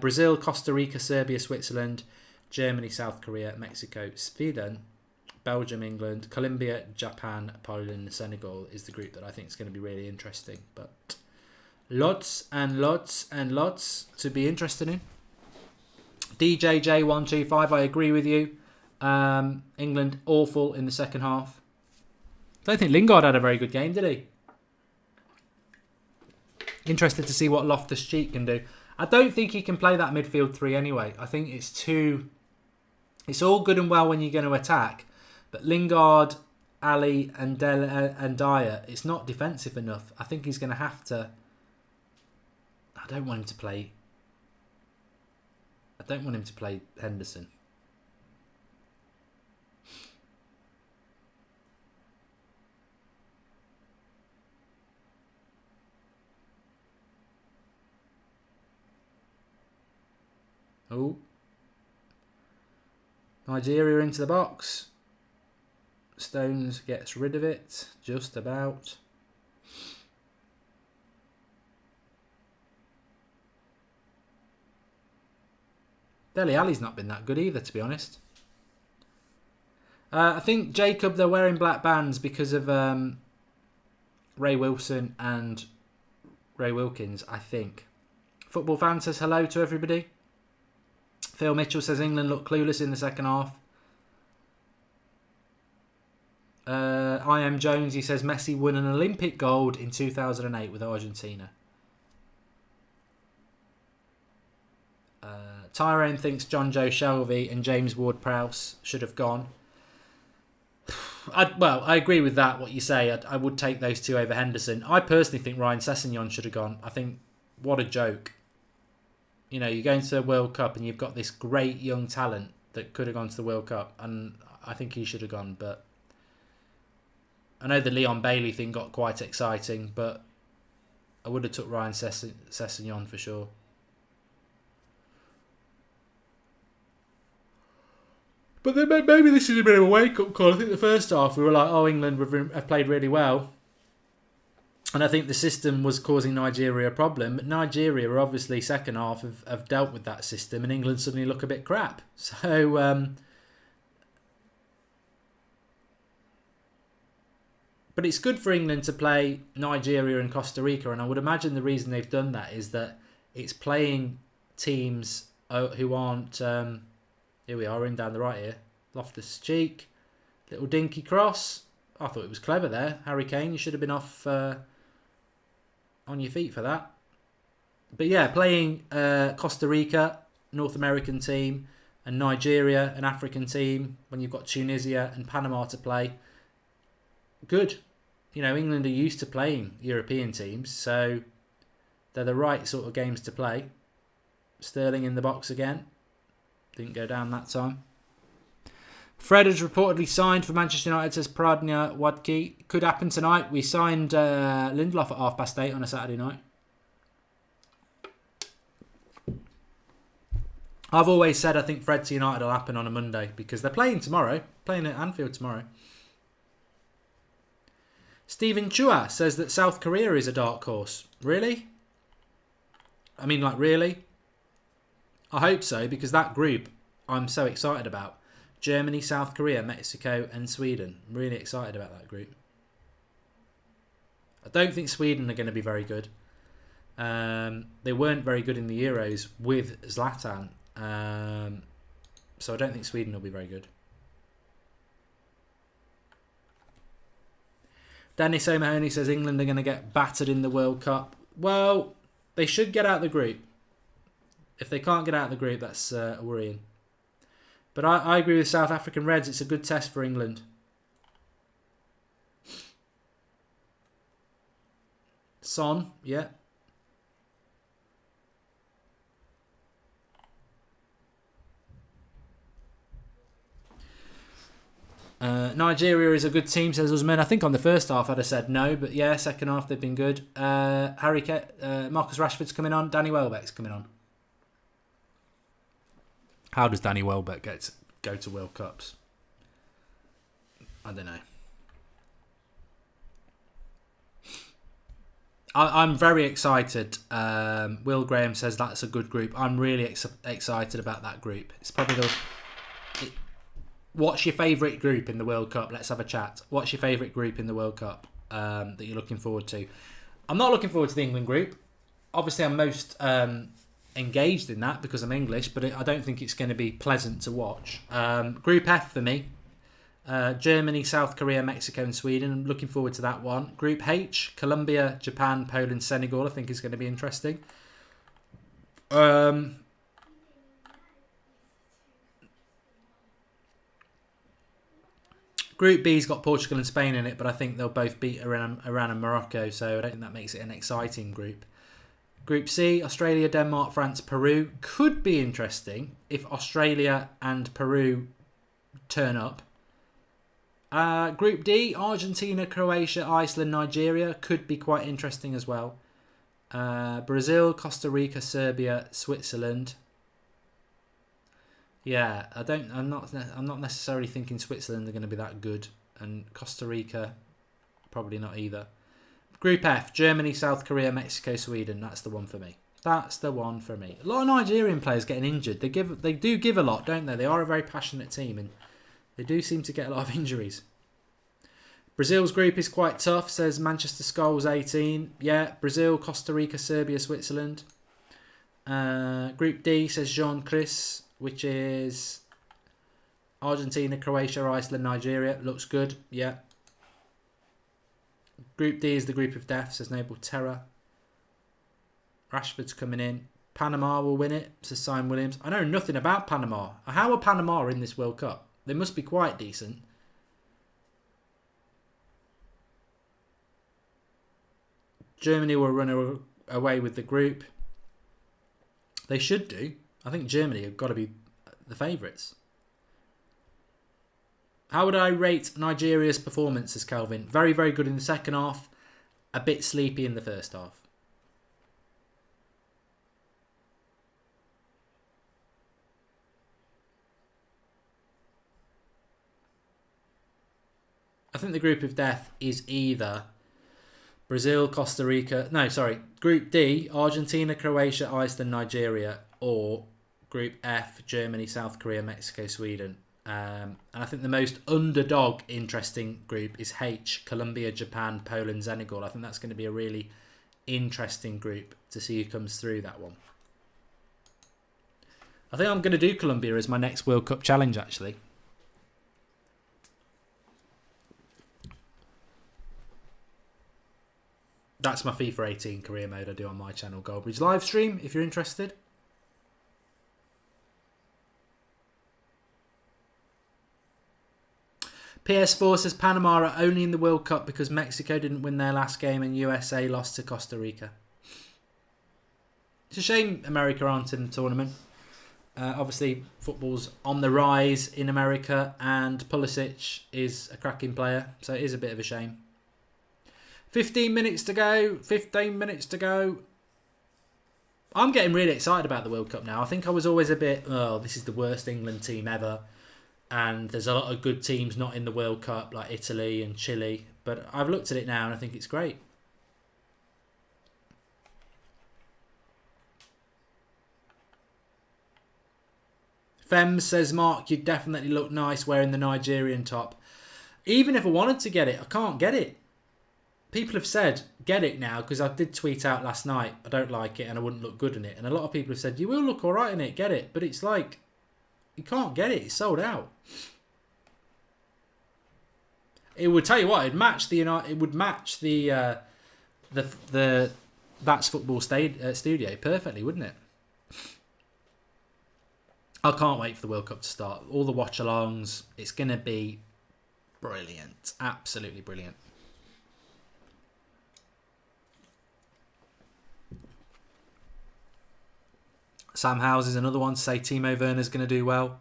Brazil, Costa Rica, Serbia, Switzerland, Germany, South Korea, Mexico, Sweden, Belgium, England, Colombia, Japan, Poland, Senegal is the group that I think is going to be really interesting. But lots and lots and lots to be interested in. DJJ125, I agree with you. England awful in the second half. I don't think Lingard had a very good game, did he? Interested to see what Loftus-Cheek can do. I don't think he can play that midfield three anyway. I think it's too... It's all good and well when you're going to attack. But Lingard, Ali and Dyer, it's not defensive enough. I think he's going to have to... I don't want him to play Henderson. Oh. Nigeria into the box. Stones gets rid of it. Just about. Dele Alli's not been that good either, to be honest. I think Jacob, they're wearing black bands because of Ray Wilson and Ray Wilkins, I think. Football fan says hello to everybody. Phil Mitchell says England looked clueless in the second half. I am Jones, he says Messi won an Olympic gold in 2008 with Argentina. Tyrone thinks John Joe Shelby and James Ward-Prowse should have gone. I agree with that, what you say. I would take those two over Henderson. I personally think Ryan Sessegnon should have gone. I think, what a joke. You know, you're going to the World Cup and you've got this great young talent that could have gone to the World Cup, and I think he should have gone. But I know the Leon Bailey thing got quite exciting, but I would have took Ryan Sessegnon for sure. But then maybe this is a bit of a wake-up call. I think the first half we were like, oh, England have played really well. And I think the system was causing Nigeria a problem. But Nigeria are obviously second half have dealt with that system, and England suddenly look a bit crap. So, but it's good for England to play Nigeria and Costa Rica, and I would imagine the reason they've done that is that it's playing teams who aren't... here we are, in down the right here. Loftus-Cheek, little dinky cross. I thought it was clever there. Harry Kane, you should have been off on your feet for that. But yeah, playing Costa Rica, North American team, and Nigeria, an African team, when you've got Tunisia and Panama to play. Good. You know, England are used to playing European teams, so they're the right sort of games to play. Sterling in the box again. Didn't go down that time. Fred has reportedly signed for Manchester United, says Pradnya Wadki. Could happen tonight. We signed Lindelof at 8:30 on a Saturday night. I've always said I think Fred to United will happen on a Monday because they're playing tomorrow. Playing at Anfield tomorrow. Stephen Chua says that South Korea is a dark horse. Really? I mean, like, really? I hope so, because that group I'm so excited about. Germany, South Korea, Mexico and Sweden. I'm really excited about that group. I don't think Sweden are going to be very good. They weren't very good in the Euros with Zlatan. So I don't think Sweden will be very good. Dennis O'Mahony says England are going to get battered in the World Cup. Well, they should get out of the group. If they can't get out of the group, that's worrying. But I agree with South African Reds. It's a good test for England. Son, yeah. Nigeria is a good team, says Usman. I think on the first half I'd have said no, but yeah, second half they've been good. Marcus Rashford's coming on. Danny Welbeck's coming on. How does Danny Welbeck go to World Cups? I don't know. I'm very excited. Will Graham says that's a good group. I'm really excited about that group. It's probably what's your favourite group in the World Cup? Let's have a chat. What's your favourite group in the World Cup that you're looking forward to? I'm not looking forward to the England group. Obviously, I'm most engaged in that because I'm English, but I don't think it's going to be pleasant to watch. Group F for me. Germany, South Korea, Mexico and Sweden. I'm looking forward to that one. Group H, Colombia, Japan, Poland, Senegal. I think is going to be interesting. Group B's got Portugal and Spain in it, but I think they'll both beat Iran and Morocco, so I don't think that makes it an exciting group. Group C, Australia, Denmark, France, Peru. Could be interesting if Australia and Peru turn up. Group D, Argentina, Croatia, Iceland, Nigeria. Could be quite interesting as well. Brazil, Costa Rica, Serbia, Switzerland. Yeah, I'm not necessarily thinking Switzerland are going to be that good, and Costa Rica probably not either. Group F, Germany, South Korea, Mexico, Sweden. That's the one for me. That's the one for me. A lot of Nigerian players getting injured. They do give a lot, don't they? They are a very passionate team, and they do seem to get a lot of injuries. Brazil's group is quite tough, says Manchester Skulls 18. Yeah, Brazil, Costa Rica, Serbia, Switzerland. Group D, says Jean-Chris, which is Argentina, Croatia, Iceland, Nigeria. Looks good, yeah. Group D is the group of death, says Noble Terror. Rashford's coming in. Panama will win it, says Simon Williams. I know nothing about Panama. How are Panama in this World Cup? They must be quite decent. Germany will run away with the group. They should do. I think Germany have got to be the favourites. How would I rate Nigeria's performance, says Calvin? Very, very good in the second half. A bit sleepy in the first half. I think the group of death is either Brazil, Costa Rica... No, sorry. Group D, Argentina, Croatia, Iceland, Nigeria. Or Group F, Germany, South Korea, Mexico, Sweden. And I think the most underdog interesting group is H, Colombia, Japan, Poland, Senegal. I think that's going to be a really interesting group to see who comes through that one. I think I'm going to do Colombia as my next World Cup challenge, actually. That's my FIFA 18 career mode I do on my channel, Goldbridge live stream, if you're interested. PS4 says Panama are only in the World Cup because Mexico didn't win their last game and USA lost to Costa Rica. It's a shame America aren't in the tournament. Obviously, football's on the rise in America and Pulisic is a cracking player, so it is a bit of a shame. 15 minutes to go. 15 minutes to go. I'm getting really excited about the World Cup now. I think I was always a bit, oh, this is the worst England team ever. And there's a lot of good teams not in the World Cup, like Italy and Chile. But I've looked at it now and I think it's great. Fems says, Mark, you definitely look nice wearing the Nigerian top. Even if I wanted to get it, I can't get it. People have said, get it now, because I did tweet out last night, I don't like it and I wouldn't look good in it. And a lot of people have said, you will look alright in it, get it. But it's like, You can't get it. It's sold out. It would tell you what. It would match the That's Football studio perfectly, wouldn't it? I can't wait for the World Cup to start. All the watch-alongs. It's going to be brilliant. Absolutely brilliant. Sam Howes is another one to say Timo Werner's going to do well.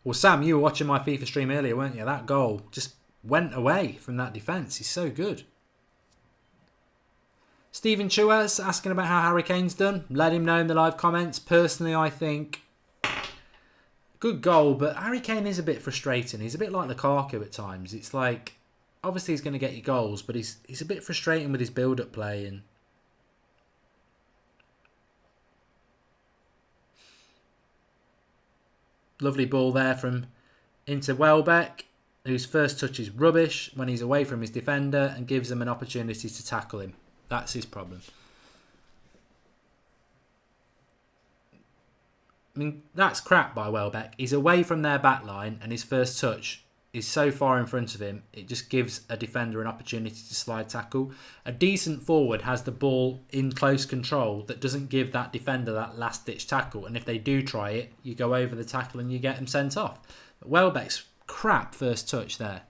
Well, Sam, you were watching my FIFA stream earlier, weren't you? That goal just went away from that defence. He's so good. Stephen Chuas asking about how Harry Kane's done. Let him know in the live comments. Personally, I think good goal, but Harry Kane is a bit frustrating. He's a bit like Lukaku at times. It's like, obviously he's going to get you goals, but he's a bit frustrating with his build-up play. And lovely ball there from into Welbeck, whose first touch is rubbish when he's away from his defender and gives him an opportunity to tackle him. That's his problem. I mean, that's crap by Welbeck. He's away from their back line and his first touch is so far in front of him, it just gives a defender an opportunity to slide tackle. A decent forward has the ball in close control that doesn't give that defender that last-ditch tackle. And if they do try it, you go over the tackle and you get them sent off. But Welbeck's crap first touch there.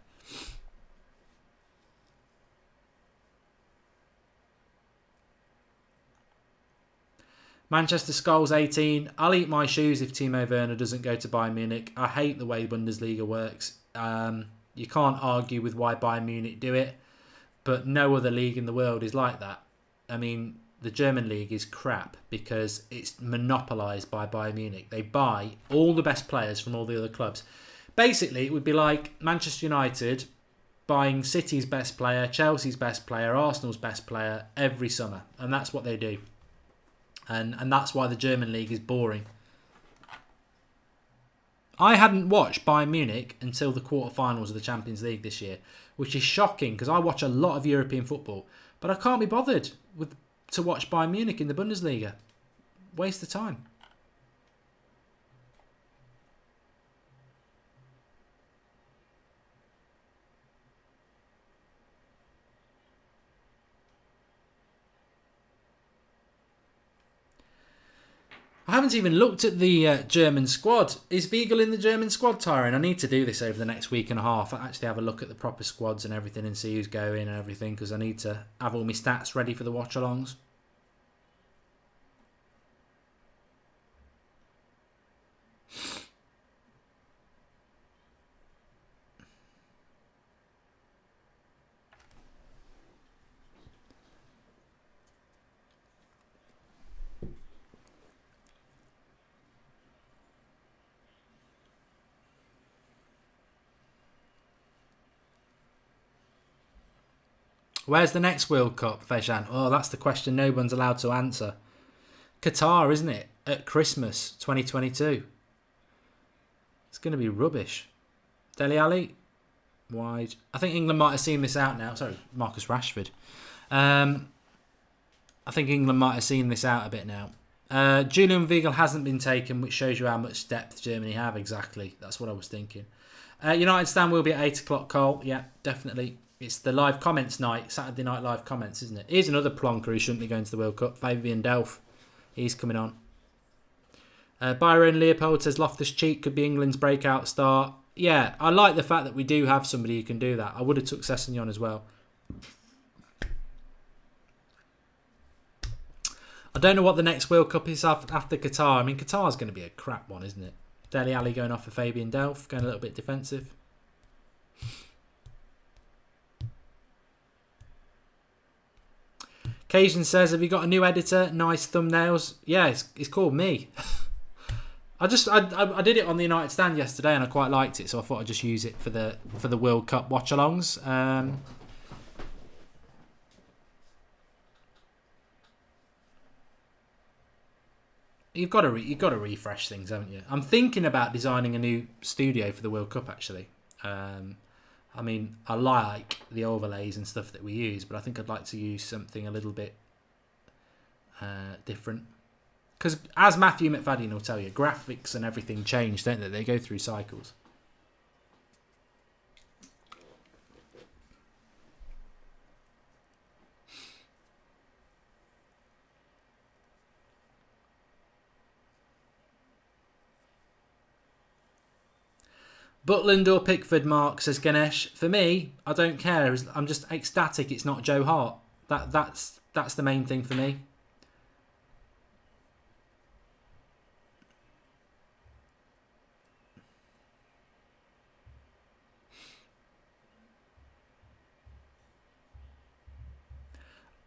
Manchester Skulls 18. I'll eat my shoes if Timo Werner doesn't go to Bayern Munich. I hate the way Bundesliga works. You can't argue with why Bayern Munich do it, but no other league in the world is like that. I mean, the German league is crap because it's monopolised by Bayern Munich. They buy all the best players from all the other clubs. Basically, it would be like Manchester United buying City's best player, Chelsea's best player, Arsenal's best player every summer. And that's what they do. And that's why the German league is boring. I hadn't watched Bayern Munich until the quarterfinals of the Champions League this year, which is shocking because I watch a lot of European football, but I can't be bothered to watch Bayern Munich in the Bundesliga. Waste of time. I haven't even looked at the German squad. Is Weigl in the German squad, Tyrone? I need to do this over the next week and a half. I actually have a look at the proper squads and everything and see who's going and everything because I need to have all my stats ready for the watch-alongs. Where's the next World Cup, Fejan? Oh, that's the question no one's allowed to answer. Qatar, isn't it? At Christmas 2022. It's going to be rubbish. Dele Alli, wide. I think England might have seen this out now. Sorry, Marcus Rashford. I think England might have seen this out a bit now. Julian Weigl hasn't been taken, which shows you how much depth Germany have. Exactly. That's what I was thinking. United stand will be at 8 o'clock, Cole. Yeah, definitely. It's the live comments night, Saturday night live comments, isn't it? Here's another plonker who shouldn't be going to the World Cup, Fabian Delph. He's coming on. Byron Leopold says Loftus-Cheek could be England's breakout star. Yeah, I like the fact that we do have somebody who can do that. I would have took Sessegnon as well. I don't know what the next World Cup is after Qatar. I mean, Qatar's going to be a crap one, isn't it? Dele Alli going off for Fabian Delph, going a little bit defensive. Cajun says, have you got a new editor? Nice thumbnails. Yeah, it's called me. I did it on the United stand yesterday and I quite liked it, so I thought I'd just use it for the World Cup watch-alongs. You've got to refresh things, haven't you? I'm thinking about designing a new studio for the World Cup actually. I mean, I like the overlays and stuff that we use, but I think I'd like to use something a little bit different. Because as Matthew McFadden will tell you, graphics and everything change, don't they? They go through cycles. Butland or Pickford, Mark, says Ganesh. For me, I don't care. I'm just ecstatic it's not Joe Hart. That's the main thing for me.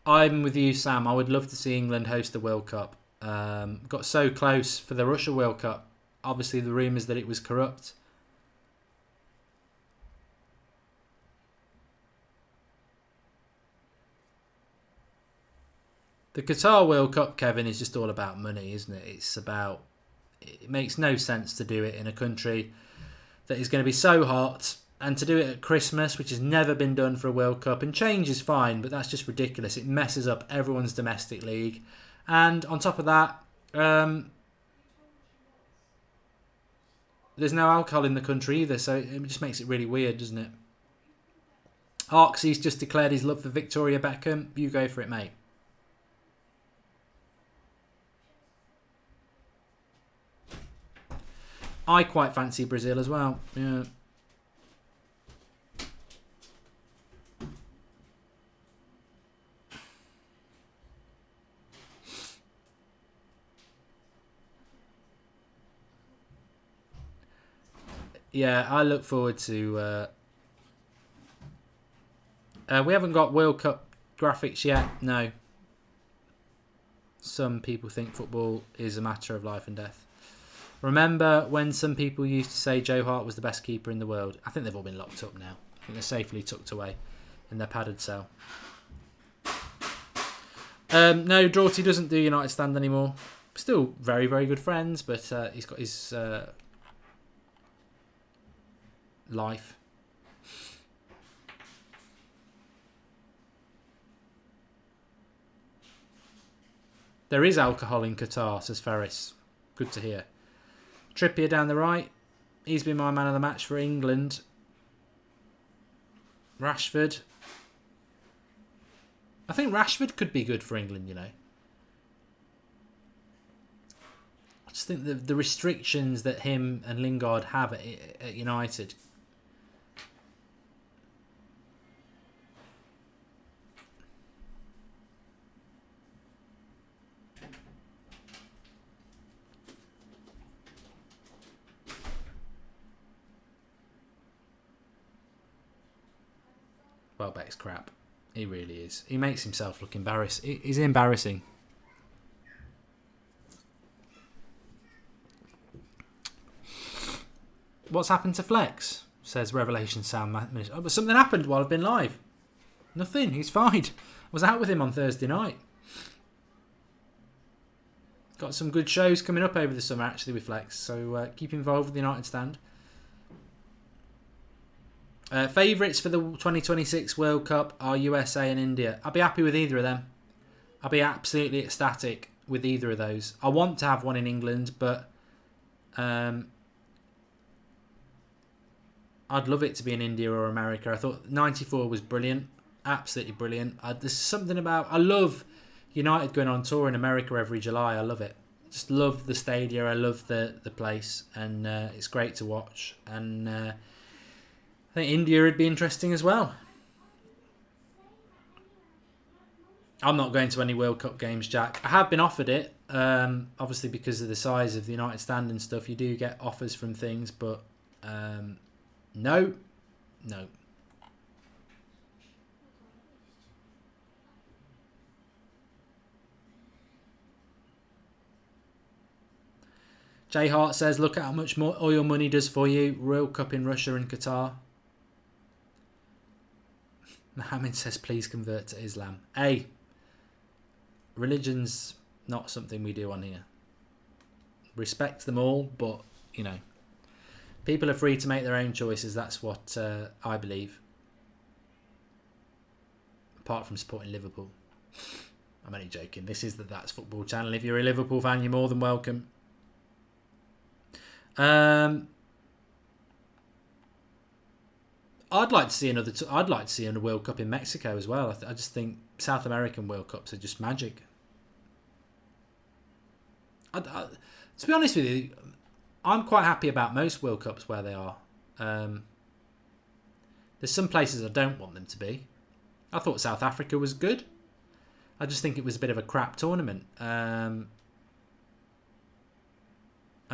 I'm with you, Sam. I would love to see England host the World Cup. Got so close for the Russia World Cup. Obviously, the rumours that it was corrupt. The Qatar World Cup, Kevin, is just all about money, isn't it? It's about... It makes no sense to do it in a country that is going to be so hot, and to do it at Christmas, which has never been done for a World Cup. And change is fine, but that's just ridiculous. It messes up everyone's domestic league. And on top of that, there's no alcohol in the country either, so it just makes it really weird, doesn't it? Arxie's just declared his love for Victoria Beckham. You go for it, mate. I quite fancy Brazil as well. Yeah. Yeah, I look forward to... we haven't got World Cup graphics yet, no. Some people think football is a matter of life and death. Remember when some people used to say Joe Hart was the best keeper in the world? I think they've all been locked up now. I think they're safely tucked away in their padded cell. No, Draughty doesn't do United Stand anymore. Still very, very good friends, but he's got his life. There is alcohol in Qatar, says Ferris. Good to hear. Trippier down the right. He's been my man of the match for England. Rashford. I think Rashford could be good for England, you know. I just think the restrictions that him and Lingard have at United. Welbeck's crap. He really is. He makes himself look embarrassed. He's embarrassing. What's happened to Flex? Says Revelation Sound. Oh, but something happened while I've been live. Nothing. He's fine. I was out with him on Thursday night. Got some good shows coming up over the summer actually with Flex. So keep involved with the United Stand. Favourites for the 2026 World Cup are USA and India. I'll be happy with either of them. I'll be absolutely ecstatic with either of those. I want to have one in England, but I'd love it to be in India or America. I thought 94 was brilliant. Absolutely brilliant. There's something about... I love United going on tour in America every July. I love it. Just love the stadia. I love the place. And it's great to watch. And... I think India would be interesting as well. I'm not going to any World Cup games, Jack. I have been offered it. Obviously, because of the size of the United Stand and stuff, you do get offers from things. But no. Jay Hart says, look at how much more oil money does for you. World Cup in Russia and Qatar. Mohammed says, please convert to Islam. Hey, religion's not something we do on here. Respect them all, but, you know, people are free to make their own choices. That's what I believe. Apart from supporting Liverpool. I'm only joking. This is the That's Football channel. If you're a Liverpool fan, you're more than welcome. I'd like to see another World Cup in Mexico as well. I just think South American World Cups are just magic. To be honest with you, I'm quite happy about most World Cups where they are. There's some places I don't want them to be. I thought South Africa was good. I just think it was a bit of a crap tournament. And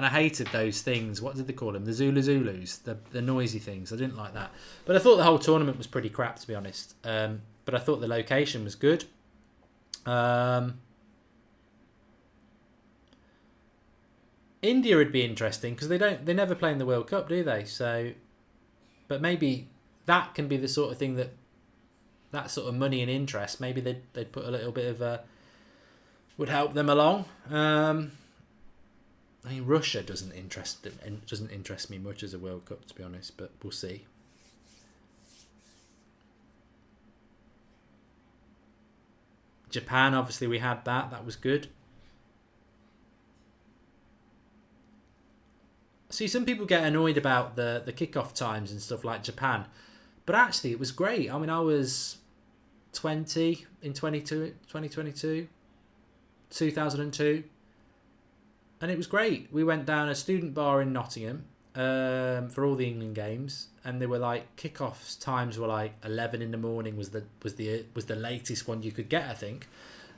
I hated those things. What did they call them? The Zulus. The noisy things. I didn't like that. But I thought the whole tournament was pretty crap, to be honest. But I thought the location was good. India would be interesting because they never play in the World Cup, do they? So, but maybe that can be the sort of thing that sort of money and interest. Maybe they'd put a little bit of would help them along. I mean, Russia doesn't interest me much as a World Cup, to be honest, but we'll see. Japan, obviously, we had that. That was good. See, some people get annoyed about the kickoff times and stuff like Japan, but actually, it was great. I mean, I was 20 in 2022, 2002. And it was great. We went down a student bar in Nottingham for all the England games, and they were like kickoffs times were like 11 in the morning was the latest one you could get, I think.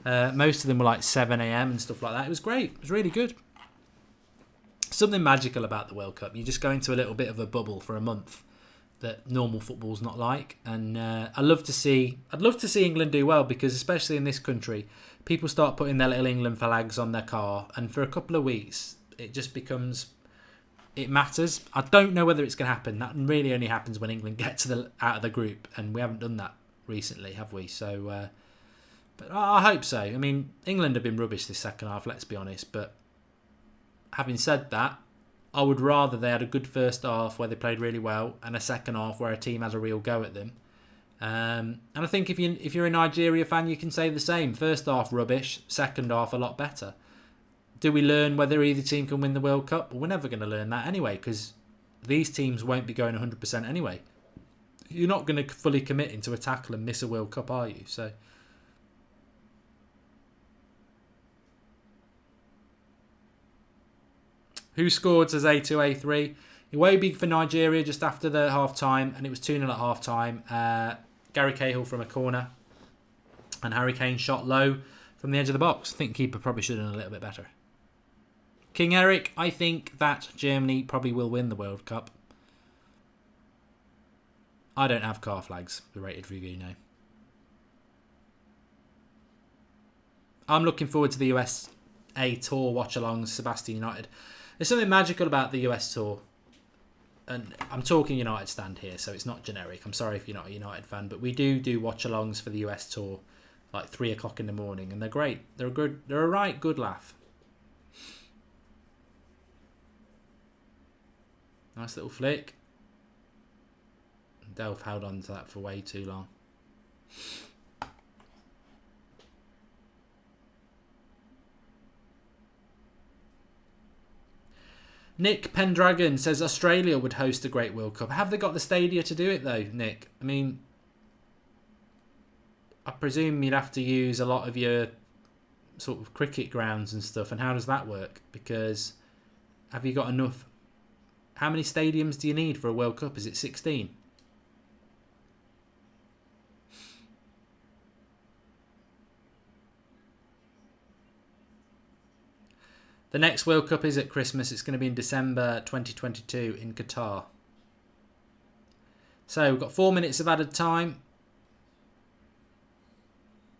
Most of them were like 7 a.m. and stuff like that. It was great. It was really good. Something magical about the World Cup. You just go into a little bit of a bubble for a month that normal football's not like, and I'd love to see England do well, because especially in this country, people start putting their little England flags on their car, and for a couple of weeks it just becomes, it matters. I don't know whether it's going to happen. That really only happens when England get out of the group, and we haven't done that recently, have we? So but I hope so. I mean, England have been rubbish this second half, let's be honest, but having said that, I would rather they had a good first half where they played really well and a second half where a team has a real go at them. And I think if you're a Nigeria fan, you can say the same. First half rubbish, second half a lot better. Do we learn whether either team can win the World Cup? Well, we're never going to learn that anyway, because these teams won't be going 100% anyway. You're not going to fully commit into a tackle and miss a World Cup, are you? So who scored, says A2, A3? Iwobi for Nigeria just after the half-time, and it was 2-0 at half-time. Gary Cahill from a corner, and Harry Kane shot low from the edge of the box. I think keeper probably should have done a little bit better. King Eric, I think that Germany probably will win the World Cup. I don't have car flags, the rated review now. I'm looking forward to the USA Tour watch-alongs, Sebastian United. There's something magical about the US Tour. And I'm talking United stand here, so it's not generic. I'm sorry if you're not a United fan, but we do watch-alongs for the US Tour, like 3 o'clock in the morning, and they're great. They're a right good laugh. Nice little flick. Delph held on to that for way too long. Nick Pendragon says Australia would host a great World Cup. Have they got the stadia to do it though, Nick? I mean, I presume you'd have to use a lot of your sort of cricket grounds and stuff. And how does that work? Because have you got enough? How many stadiums do you need for a World Cup? Is it 16? The next World Cup is at Christmas. It's going to be in December 2022 in Qatar. So we've got 4 minutes of added time.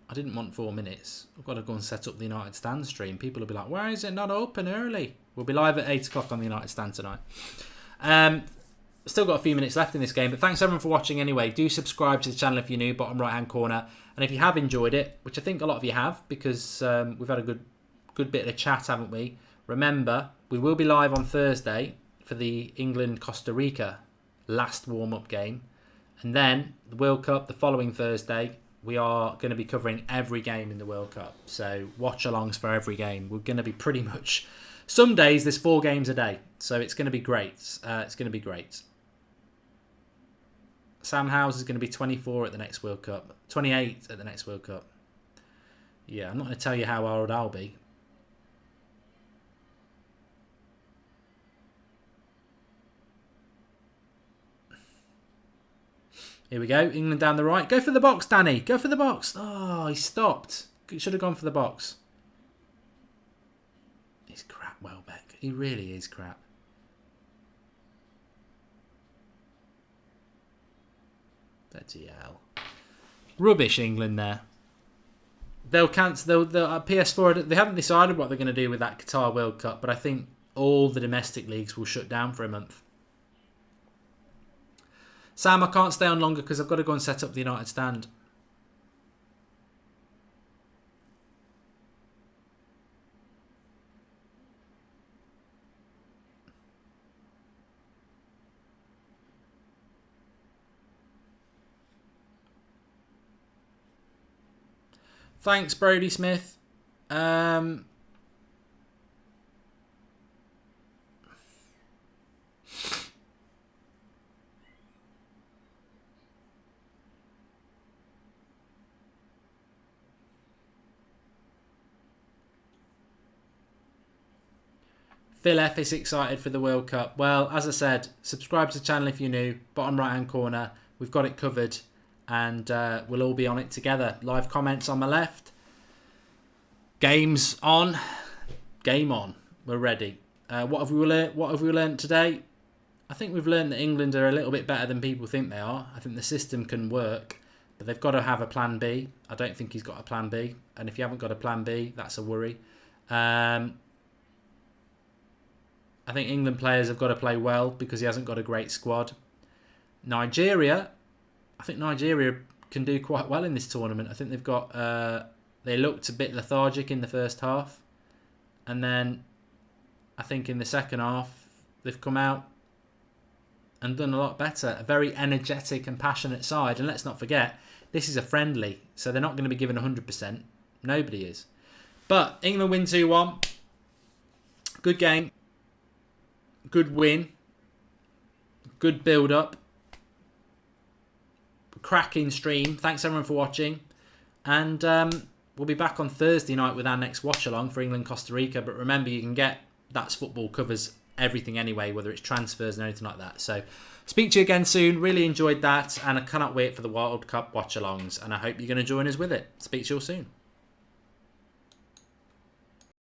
I didn't want 4 minutes. I've got to go and set up the United Stand stream. People will be like, why is it not open early? We'll be live at 8 o'clock on the United Stand tonight. Still got a few minutes left in this game, but thanks everyone for watching anyway. Do subscribe to the channel if you're new, bottom right hand corner. And if you have enjoyed it, which I think a lot of you have, because we've had a good bit of chat, haven't we? Remember, we will be live on Thursday for the England-Costa Rica last warm-up game. And then the World Cup the following Thursday. we are going to be covering every game in the World Cup. So watch-alongs for every game. We're going to be pretty much... Some days there's 4 games a day. So it's going to be great. It's going to be great. Sam Howes is going to be 24 at the next World Cup. 28 at the next World Cup. Yeah, I'm not going to tell you how old I'll be. Here we go. England down the right. Go for the box, Danny. Go for the box. Oh, he stopped. He should have gone for the box. He's crap, Welbeck. He really is crap. Bloody hell. Rubbish, England there. They'll cancel. PS4. They haven't decided what they're going to do with that Qatar World Cup, but I think all the domestic leagues will shut down for a month. Sam, I can't stay on longer because I've got to go and set up the United stand. Thanks, Brody Smith. Phil F is excited for the World Cup. Well, as I said, subscribe to the channel if you're new. Bottom right hand corner, we've got it covered, and we'll all be on it together. Live comments on my left. Games on. Game on. We're ready. What have we learned today? I think we've learned that England are a little bit better than people think they are. I think the system can work, but they've got to have a plan B. I don't think he's got a plan B, and if you haven't got a plan B, that's a worry. I think England players have got to play well because he hasn't got a great squad. Nigeria, I think Nigeria can do quite well in this tournament. I think they've got... they looked a bit lethargic in the first half. And then I think in the second half, they've come out and done a lot better. A very energetic and passionate side. And let's not forget, this is a friendly. So they're not going to be given 100%. Nobody is. But England win 2-1. Good game. Good win. Good build-up. Cracking stream. Thanks everyone for watching. And we'll be back on Thursday night with our next watch-along for England-Costa Rica. But remember, you can get That's Football covers everything anyway, whether it's transfers and anything like that. So speak to you again soon. Really enjoyed that. And I cannot wait for the World Cup watch-alongs. And I hope you're going to join us with it. Speak to you all soon.